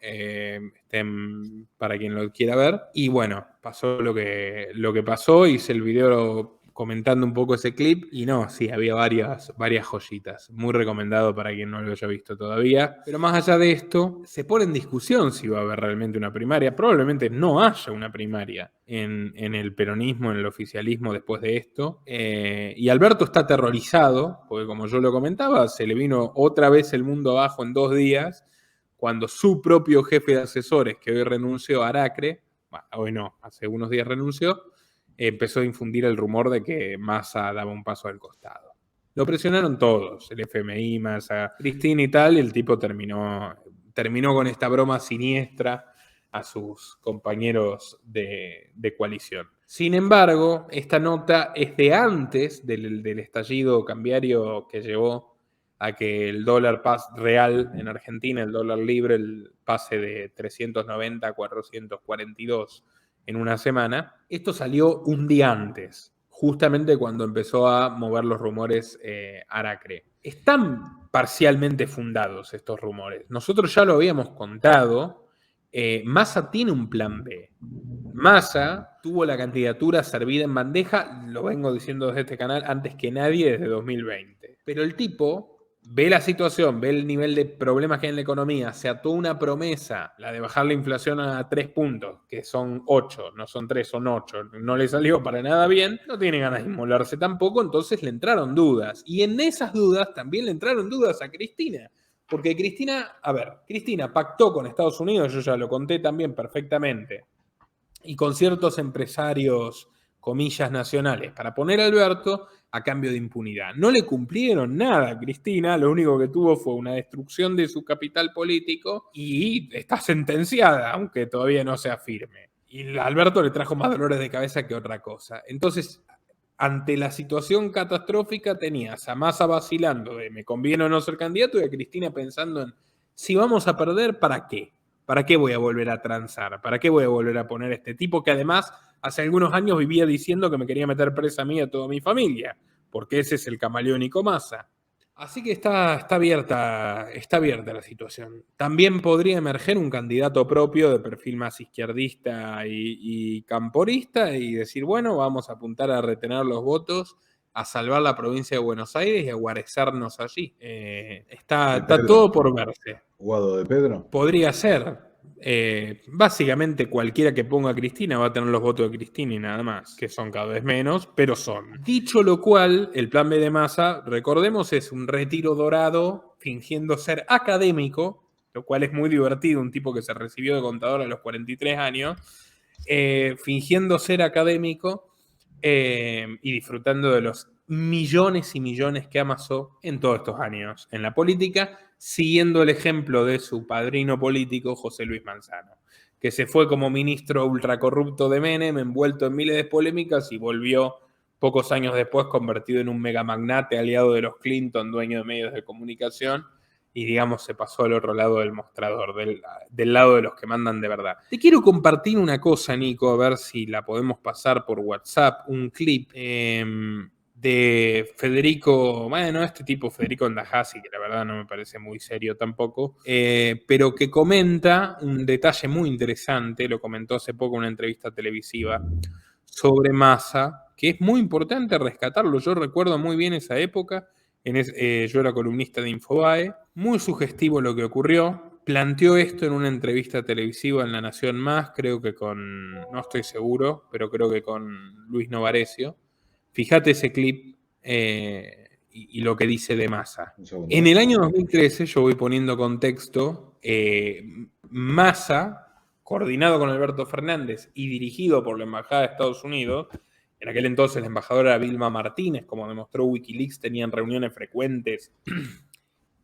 para quien lo quiera ver, y bueno, pasó lo que pasó, hice el video comentando un poco ese clip, y no, sí, había varias joyitas. Muy recomendado para quien no lo haya visto todavía. Pero más allá de esto, se pone en discusión si va a haber realmente una primaria. Probablemente no haya una primaria en el peronismo, en el oficialismo después de esto. Y Alberto está aterrorizado, porque como yo lo comentaba, se le vino otra vez el mundo abajo en 2 días, cuando su propio jefe de asesores, que hoy renunció, Aracre, bueno, hoy no, hace unos días renunció, empezó a infundir el rumor de que Massa daba un paso al costado. Lo presionaron todos, el FMI, Massa, Cristina y tal, y el tipo terminó con esta broma siniestra a sus compañeros de coalición. Sin embargo, esta nota es de antes del estallido cambiario que llevó a que el dólar real en Argentina, el dólar libre, el pase de 390 a 442 en una semana. Esto salió un día antes, justamente cuando empezó a mover los rumores Aracre. Están parcialmente fundados estos rumores. Nosotros ya lo habíamos contado. Massa tiene un plan B. Massa tuvo la candidatura servida en bandeja, lo vengo diciendo desde este canal, antes que nadie desde 2020. Pero el tipo ve la situación, ve el nivel de problemas que hay en la economía, se ató una promesa, la de bajar la inflación a 3 puntos, que son 8, no son 3, son 8, no le salió para nada bien, no tiene ganas de inmolarse tampoco, entonces le entraron dudas. Y en esas dudas también le entraron dudas a Cristina, porque Cristina pactó con Estados Unidos, yo ya lo conté también perfectamente, y con ciertos empresarios, comillas, nacionales, para poner a Alberto a cambio de impunidad. No le cumplieron nada a Cristina, lo único que tuvo fue una destrucción de su capital político y está sentenciada, aunque todavía no sea firme. Y a Alberto le trajo más dolores de cabeza que otra cosa. Entonces, ante la situación catastrófica, tenías a Massa vacilando de me conviene o no ser candidato y a Cristina pensando en si vamos a perder, ¿para qué? ¿Para qué voy a volver a transar? ¿Para qué voy a volver a poner a este tipo que además hace algunos años vivía diciendo que me quería meter presa a mí y a toda mi familia? Porque ese es el camaleónico Massa. Así que está abierta la situación. También podría emerger un candidato propio de perfil más izquierdista y camporista y decir, bueno, vamos a apuntar a retener los votos, a salvar la provincia de Buenos Aires y a guarecernos allí. Está todo por verse. ¿Guado de Pedro? Podría ser. Básicamente cualquiera que ponga a Cristina va a tener los votos de Cristina y nada más, que son cada vez menos, pero son. Dicho lo cual, el plan B de Massa, recordemos, es un retiro dorado fingiendo ser académico, lo cual es muy divertido, un tipo que se recibió de contador a los 43 años, fingiendo ser académico y disfrutando de los millones y millones que amasó en todos estos años en la política, siguiendo el ejemplo de su padrino político, José Luis Manzano, que se fue como ministro ultracorrupto de Menem, envuelto en miles de polémicas y volvió pocos años después convertido en un megamagnate aliado de los Clinton, dueño de medios de comunicación, y digamos se pasó al otro lado del mostrador, del lado de los que mandan de verdad. Te quiero compartir una cosa, Nico, a ver si la podemos pasar por WhatsApp, un clip de de Federico, bueno, este tipo Federico Ndahasi, que la verdad no me parece muy serio tampoco, pero que comenta un detalle muy interesante, lo comentó hace poco en una entrevista televisiva sobre Massa, que es muy importante rescatarlo. Yo recuerdo muy bien esa época, yo era columnista de Infobae, muy sugestivo lo que ocurrió. Planteó esto en una entrevista televisiva en La Nación Más, creo que no estoy seguro, pero creo que con Luis Novarecio. Fíjate ese clip y lo que dice de Massa. En el año 2013, yo voy poniendo contexto, Massa, coordinado con Alberto Fernández y dirigido por la Embajada de Estados Unidos, en aquel entonces la embajadora era Vilma Martínez, como demostró Wikileaks, tenían reuniones frecuentes.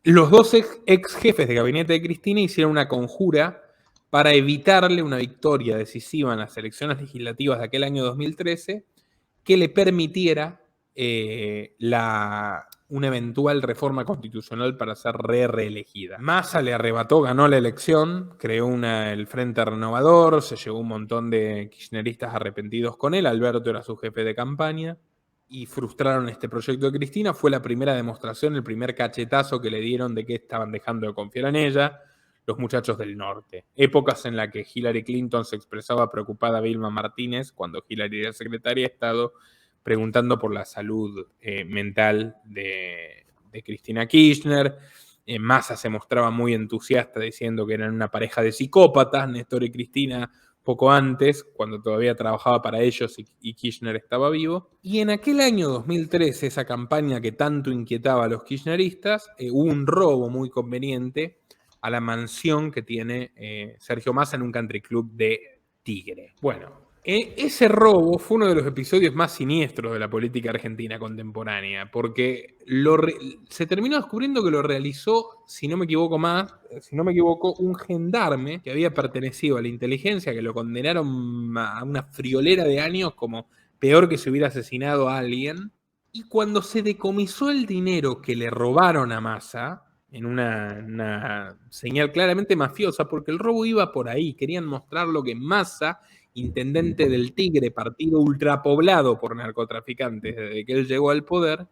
Los dos ex jefes de gabinete de Cristina hicieron una conjura para evitarle una victoria decisiva en las elecciones legislativas de aquel año 2013 que le permitiera una eventual reforma constitucional para ser reelegida. Massa le arrebató, ganó la elección, creó el Frente Renovador, se llevó un montón de kirchneristas arrepentidos con él, Alberto era su jefe de campaña, y frustraron este proyecto de Cristina. Fue la primera demostración, el primer cachetazo que le dieron de que estaban dejando de confiar en ella los muchachos del norte. Épocas en las que Hillary Clinton se expresaba preocupada a Vilma Martínez, cuando Hillary era secretaria de Estado, preguntando por la salud mental de Cristina Kirchner. Massa se mostraba muy entusiasta diciendo que eran una pareja de psicópatas, Néstor y Cristina, poco antes, cuando todavía trabajaba para ellos y Kirchner estaba vivo. Y en aquel año 2013, esa campaña que tanto inquietaba a los kirchneristas, hubo un robo muy conveniente a la mansión que tiene Sergio Massa en un country club de Tigre. Bueno, ese robo fue uno de los episodios más siniestros de la política argentina contemporánea, porque se terminó descubriendo que lo realizó, si no me equivoco, un gendarme que había pertenecido a la inteligencia, que lo condenaron a una friolera de años como peor que si hubiera asesinado a alguien. Y cuando se decomisó el dinero que le robaron a Massa, en una señal claramente mafiosa, porque el robo iba por ahí, querían mostrar lo que Massa, intendente del Tigre, partido ultrapoblado por narcotraficantes desde que él llegó al poder,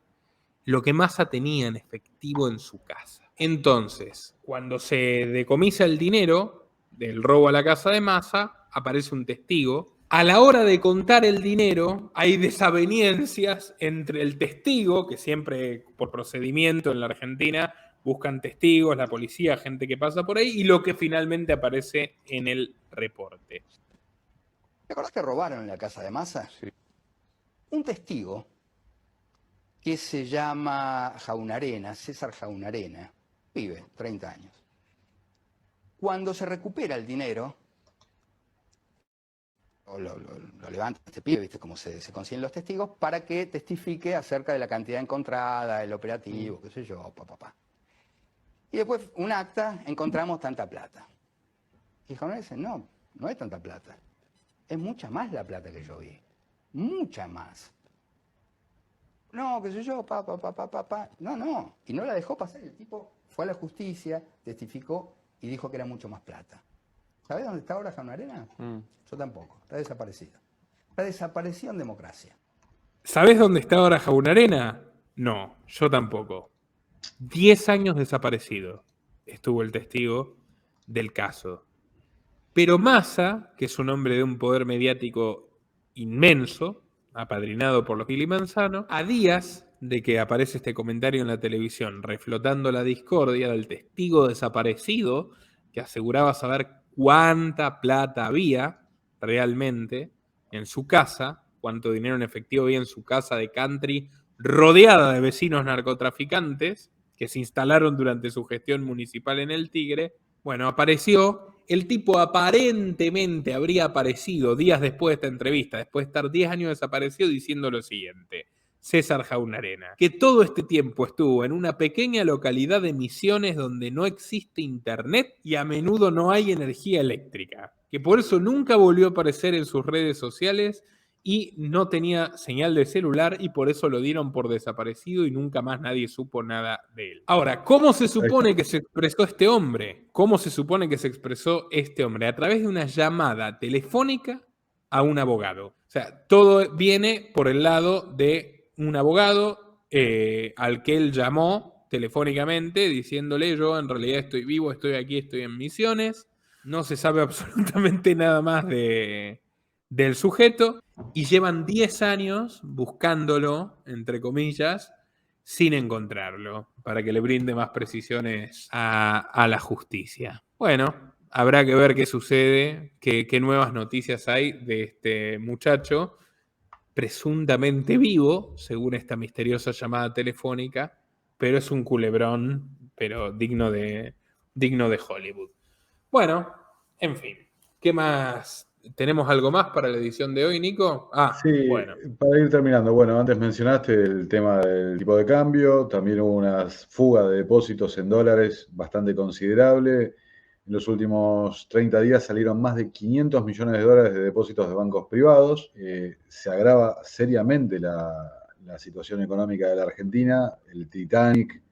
lo que Massa tenía en efectivo en su casa. Entonces, cuando se decomisa el dinero del robo a la casa de Massa, aparece un testigo. A la hora de contar el dinero, hay desavenencias entre el testigo, que siempre por procedimiento en la Argentina buscan testigos, la policía, gente que pasa por ahí, y lo que finalmente aparece en el reporte. ¿Te acordás que robaron en la casa de Massa? Sí. Un testigo que se llama Jaunarena, César Jaunarena, vive 30 años. Cuando se recupera el dinero, lo levanta este pibe, ¿viste cómo se consiguen los testigos? Para que testifique acerca de la cantidad encontrada, el operativo, qué sé yo, papá. Y después, un acta, encontramos tanta plata. Y Jaunarena dice, no hay tanta plata. Es mucha más la plata que yo vi. Mucha más. No, qué sé yo, No. Y no la dejó pasar. El tipo fue a la justicia, testificó y dijo que era mucho más plata. ¿Sabés dónde está ahora Jaunarena? Yo tampoco. Está desaparecido. Está desaparecido en democracia. ¿Sabés dónde está ahora Jaunarena? No, yo tampoco. 10 años desaparecido estuvo el testigo del caso. Pero Massa, que es un hombre de un poder mediático inmenso, apadrinado por los Gil y Manzano, a días de que aparece este comentario en la televisión reflotando la discordia del testigo desaparecido que aseguraba saber cuánta plata había realmente en su casa, cuánto dinero en efectivo había en su casa de country rodeada de vecinos narcotraficantes que se instalaron durante su gestión municipal en el Tigre. Bueno, apareció. El tipo aparentemente habría aparecido días después de esta entrevista, después de estar 10 años desaparecido, diciendo lo siguiente. César Jaunarena, que todo este tiempo estuvo en una pequeña localidad de Misiones donde no existe internet y a menudo no hay energía eléctrica, que por eso nunca volvió a aparecer en sus redes sociales y no tenía señal de celular y por eso lo dieron por desaparecido y nunca más nadie supo nada de él. Ahora, ¿cómo se supone que se expresó este hombre? ¿Cómo se supone que se expresó este hombre? A través de una llamada telefónica a un abogado. O sea, todo viene por el lado de un abogado al que él llamó telefónicamente diciéndole: yo en realidad estoy vivo, estoy aquí, estoy en Misiones. No se sabe absolutamente nada más del sujeto y llevan 10 años buscándolo, entre comillas, sin encontrarlo, para que le brinde más precisiones a la justicia. Bueno, habrá que ver qué sucede, qué nuevas noticias hay de este muchacho presuntamente vivo, según esta misteriosa llamada telefónica, pero es un culebrón, pero digno de Hollywood. Bueno, en fin, ¿qué más? ¿Tenemos algo más para la edición de hoy, Nico? Sí, Bueno. para ir terminando, bueno, antes mencionaste el tema del tipo de cambio, también hubo una fuga de depósitos en dólares bastante considerable. En los últimos 30 días salieron más de 500 millones de dólares de depósitos de bancos privados. Se agrava seriamente la situación económica de la Argentina, el Titanic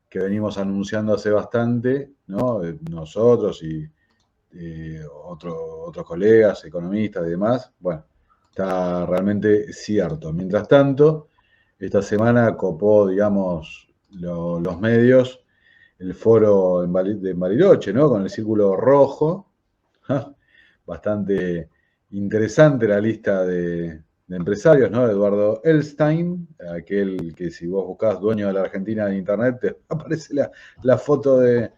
que venimos anunciando hace bastante, ¿no? Nosotros y otros colegas, economistas y demás. Bueno, está realmente cierto. Mientras tanto, esta semana copó, digamos, los medios el foro de Bariloche, ¿no? Con el círculo rojo. Bastante interesante la lista de empresarios, ¿no? Eduardo Elstein, aquel que si vos buscás dueño de la Argentina en internet, te aparece la foto del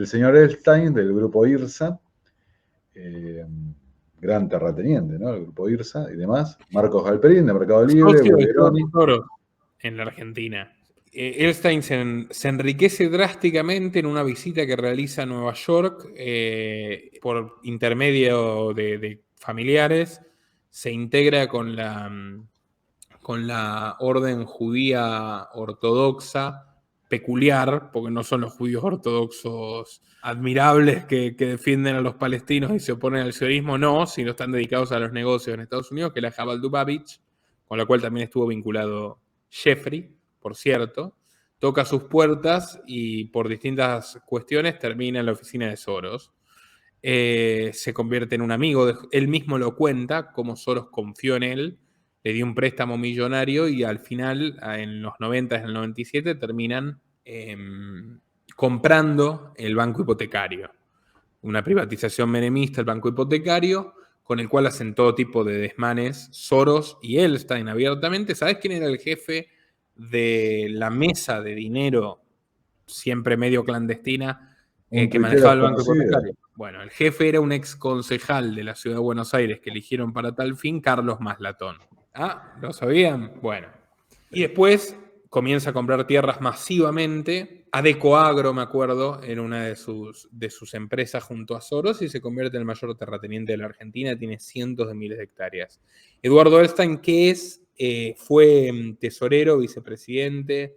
señor Elstein, del grupo IRSA. Gran terrateniente, ¿no? El grupo IRSA y demás. Marcos Galperín, de Mercado Libre, Socio de Bulgeroni. Toro en la Argentina. Elstein se enriquece drásticamente en una visita que realiza a Nueva York por intermedio de familiares. Se integra con la orden judía ortodoxa peculiar, porque no son los judíos ortodoxos admirables que defienden a los palestinos y se oponen al sionismo, no, sino están dedicados a los negocios en Estados Unidos, que es la Jabal Lubavitch, con la cual también estuvo vinculado Jeffrey, por cierto. Toca sus puertas y por distintas cuestiones termina en la oficina de Soros. Se convierte en un amigo, él mismo lo cuenta, cómo Soros confió en él, le dio un préstamo millonario y al final, en los 90, en el 97, terminan comprando el banco hipotecario. Una privatización menemista, el banco hipotecario, con el cual hacen todo tipo de desmanes Soros y Elstein abiertamente. ¿Sabés quién era el jefe de la mesa de dinero, siempre medio clandestina, que manejaba el banco hipotecario? Bueno, el jefe era un ex concejal de la ciudad de Buenos Aires que eligieron para tal fin, Carlos Maslatón. Ah, ¿lo sabían? Bueno. Y después comienza a comprar tierras masivamente. Adecoagro, me acuerdo, en una de sus empresas junto a Soros y se convierte en el mayor terrateniente de la Argentina. Tiene cientos de miles de hectáreas. Eduardo Elstein, que fue tesorero, vicepresidente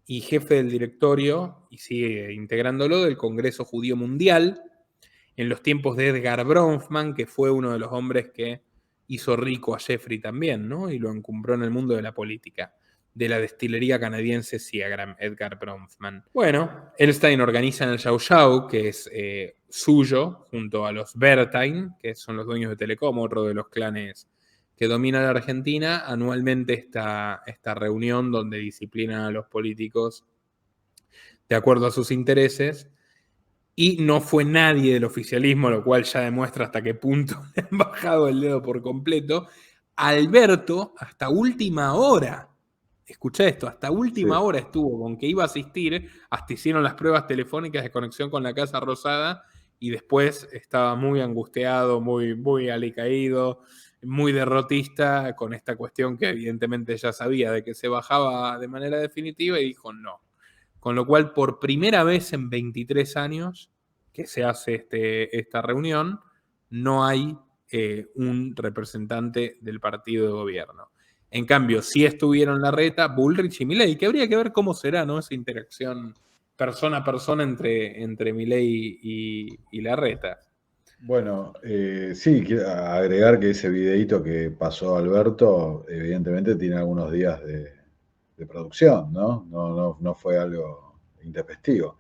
y jefe del directorio, y sigue integrándolo, del Congreso Judío Mundial, en los tiempos de Edgar Bronfman, que fue uno de los hombres que hizo rico a Jeffrey también, ¿no? Y lo encumbró en el mundo de la política, de la destilería canadiense Seagram, Edgar Bronfman. Bueno, Elstein organiza en el Yao Yao, que es suyo, junto a los Bertain, que son los dueños de Telecom, otro de los clanes que domina la Argentina, anualmente esta reunión donde disciplinan a los políticos de acuerdo a sus intereses. Y no fue nadie del oficialismo, lo cual ya demuestra hasta qué punto le han bajado el dedo por completo. Alberto, hasta última hora, escucha esto, hasta última hora estuvo con que iba a asistir, hasta hicieron las pruebas telefónicas de conexión con la Casa Rosada y después estaba muy angustiado, muy, muy alicaído, muy derrotista con esta cuestión que evidentemente ya sabía de que se bajaba de manera definitiva y dijo no. Con lo cual, por primera vez en 23 años que se hace esta reunión, no hay un representante del partido de gobierno. En cambio, sí estuvieron Larreta, Bullrich y Milei, que habría que ver cómo será, ¿no? Esa interacción persona a persona entre Milei y Larreta. Bueno, sí, quiero agregar que ese videíto que pasó Alberto, evidentemente tiene algunos días de producción, ¿no? No fue algo intempestivo.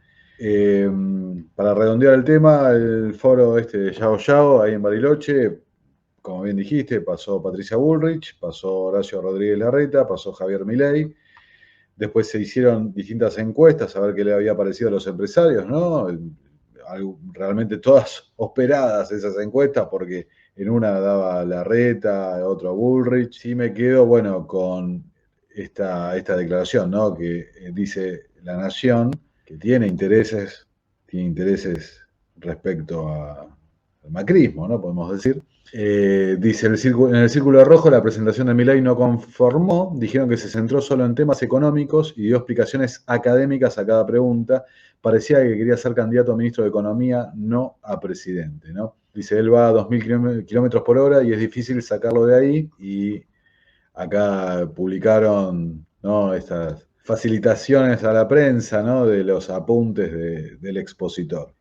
Para redondear el tema, el foro de Yao Yao, ahí en Bariloche, como bien dijiste, pasó Patricia Bullrich, pasó Horacio Rodríguez Larreta, pasó Javier Milei. Después se hicieron distintas encuestas a ver qué le había parecido a los empresarios, ¿no? Realmente todas operadas esas encuestas, porque en una daba Larreta, otro Bullrich. Sí me quedo, bueno, con esta declaración, ¿no? Que dice La Nación, que tiene intereses respecto al macrismo, ¿no? Podemos decir. Dice, en el círculo rojo la presentación de Milei no conformó, dijeron que se centró solo en temas económicos y dio explicaciones académicas a cada pregunta. Parecía que quería ser candidato a ministro de Economía, no a presidente, ¿no? Dice, él va a 2.000 kilómetros por hora y es difícil sacarlo de ahí. Y acá publicaron, ¿no?, estas facilitaciones a la prensa, ¿no?, de los apuntes del expositor.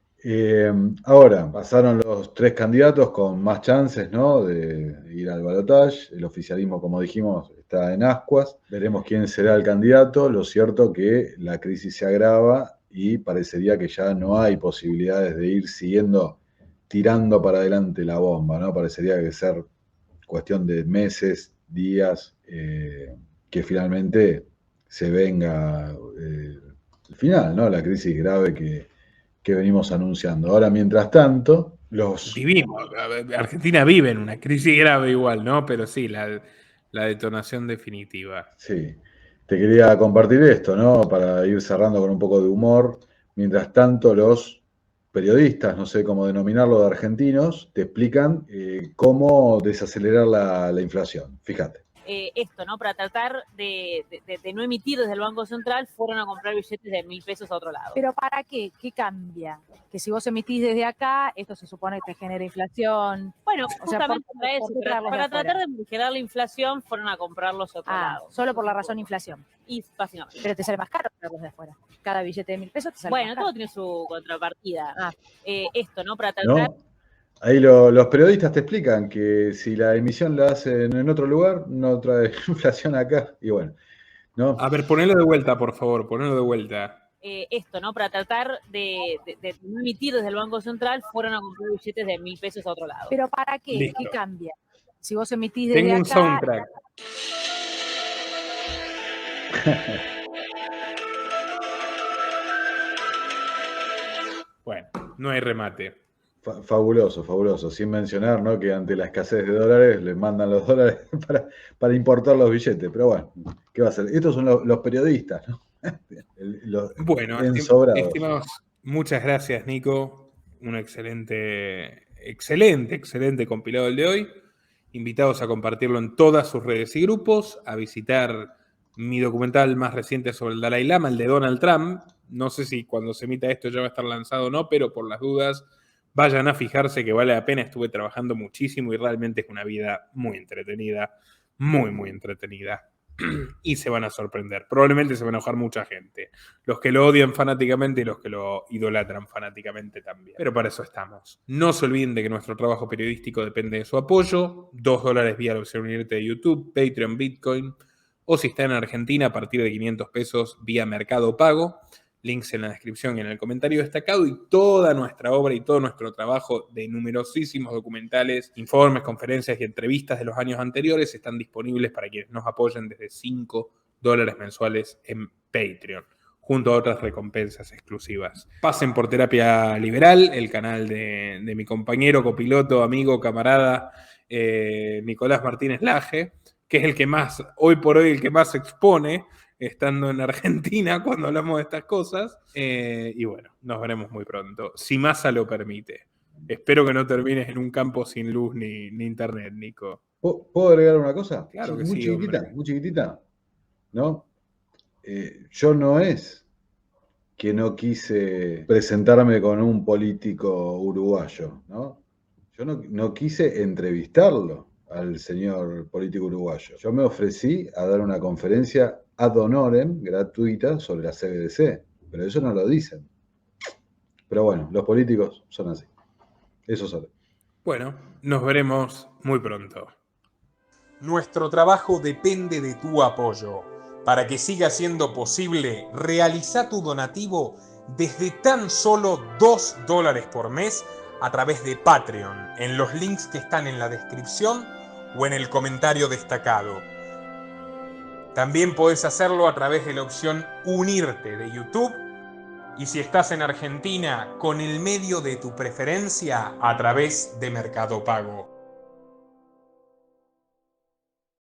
Ahora, pasaron los 3 candidatos con más chances, ¿no?, de ir al balotaje. El oficialismo, como dijimos, está en ascuas. Veremos quién será el candidato. Lo cierto que la crisis se agrava y parecería que ya no hay posibilidades de ir tirando para adelante la bomba, ¿no? Parecería que ser cuestión de meses, días, que finalmente se venga el final, ¿no? La crisis grave que venimos anunciando. Ahora, mientras tanto, Argentina vive en una crisis grave igual, ¿no? Pero sí, la detonación definitiva. Sí, te quería compartir esto, ¿no? Para ir cerrando con un poco de humor. Mientras tanto, los periodistas, no sé cómo denominarlo, de argentinos, te explican cómo desacelerar la inflación. Fíjate. Esto, ¿no? Para tratar de no emitir desde el Banco Central, fueron a comprar billetes de 1.000 pesos a otro lado. ¿Pero para qué? ¿Qué cambia? Que si vos emitís desde acá, esto se supone que te genera inflación. Bueno, o sea, justamente para eso, para tratar de mitigar la inflación, fueron a comprarlos a otro lado. Solo por la razón inflación. Y básicamente. Pero te sale más caro comprarlos de afuera. Cada billete de 1.000 pesos te sale más caro. Bueno, todo tiene su contrapartida. Esto, ¿no? Para ¿No? tratar... Ahí los periodistas te explican que si la emisión la hacen en otro lugar, no trae inflación acá. Y bueno, ¿no? A ver, ponelo de vuelta, por favor, ponelo de vuelta. Esto, ¿no? Para tratar de no emitir desde el Banco Central, fueron a comprar billetes de 1.000 pesos a otro lado. ¿Pero para qué? Listo. ¿Qué cambia? Si vos emitís desde Tengo un acá... soundtrack. Bueno, no hay remate. Fabuloso, fabuloso. Sin mencionar, ¿no?, que ante la escasez de dólares les mandan los dólares para importar los billetes. Pero bueno, ¿qué va a hacer? Estos son los periodistas, ¿no? Bueno, estimados, muchas gracias, Nico. Un excelente compilado el de hoy. Invitados a compartirlo en todas sus redes y grupos, a visitar mi documental más reciente sobre el Dalai Lama, el de Donald Trump. No sé si cuando se emita esto ya va a estar lanzado o no, pero por las dudas, vayan a fijarse que vale la pena. Estuve trabajando muchísimo y realmente es una vida muy entretenida, muy, muy entretenida. Y se van a sorprender. Probablemente se van a enojar mucha gente. Los que lo odian fanáticamente y los que lo idolatran fanáticamente también. Pero para eso estamos. No se olviden de que nuestro trabajo periodístico depende de su apoyo. $2 vía la opción unirte de YouTube, Patreon, Bitcoin. O si está en Argentina, a partir de 500 pesos vía Mercado Pago. Links en la descripción y en el comentario destacado. Y toda nuestra obra y todo nuestro trabajo de numerosísimos documentales, informes, conferencias y entrevistas de los años anteriores están disponibles para quienes nos apoyen desde $5 mensuales en Patreon, junto a otras recompensas exclusivas. Pasen por Terapia Liberal, el canal de mi compañero, copiloto, amigo, camarada, Nicolás Martínez Laje, que es el que más, hoy por hoy, el que más se expone, estando en Argentina cuando hablamos de estas cosas. Y bueno, nos veremos muy pronto, si Massa lo permite. Espero que no termines en un campo sin luz ni internet, Nico. ¿Puedo agregar una cosa? Claro que muy sí, chiquitita, hombre. Muy chiquitita, ¿no? Yo no es que no quise presentarme con un político uruguayo, ¿no? Yo no quise entrevistarlo al señor político uruguayo. Yo me ofrecí a dar una conferencia ad honorem, gratuita, sobre la CBDC, pero eso no lo dicen. Pero bueno, los políticos son así. Eso solo. Bueno, nos veremos muy pronto. Nuestro trabajo depende de tu apoyo. Para que siga siendo posible, realiza tu donativo desde tan solo $2 por mes a través de Patreon, en los links que están en la descripción o en el comentario destacado. También podés hacerlo a través de la opción Unirte de YouTube, y si estás en Argentina, con el medio de tu preferencia a través de Mercado Pago.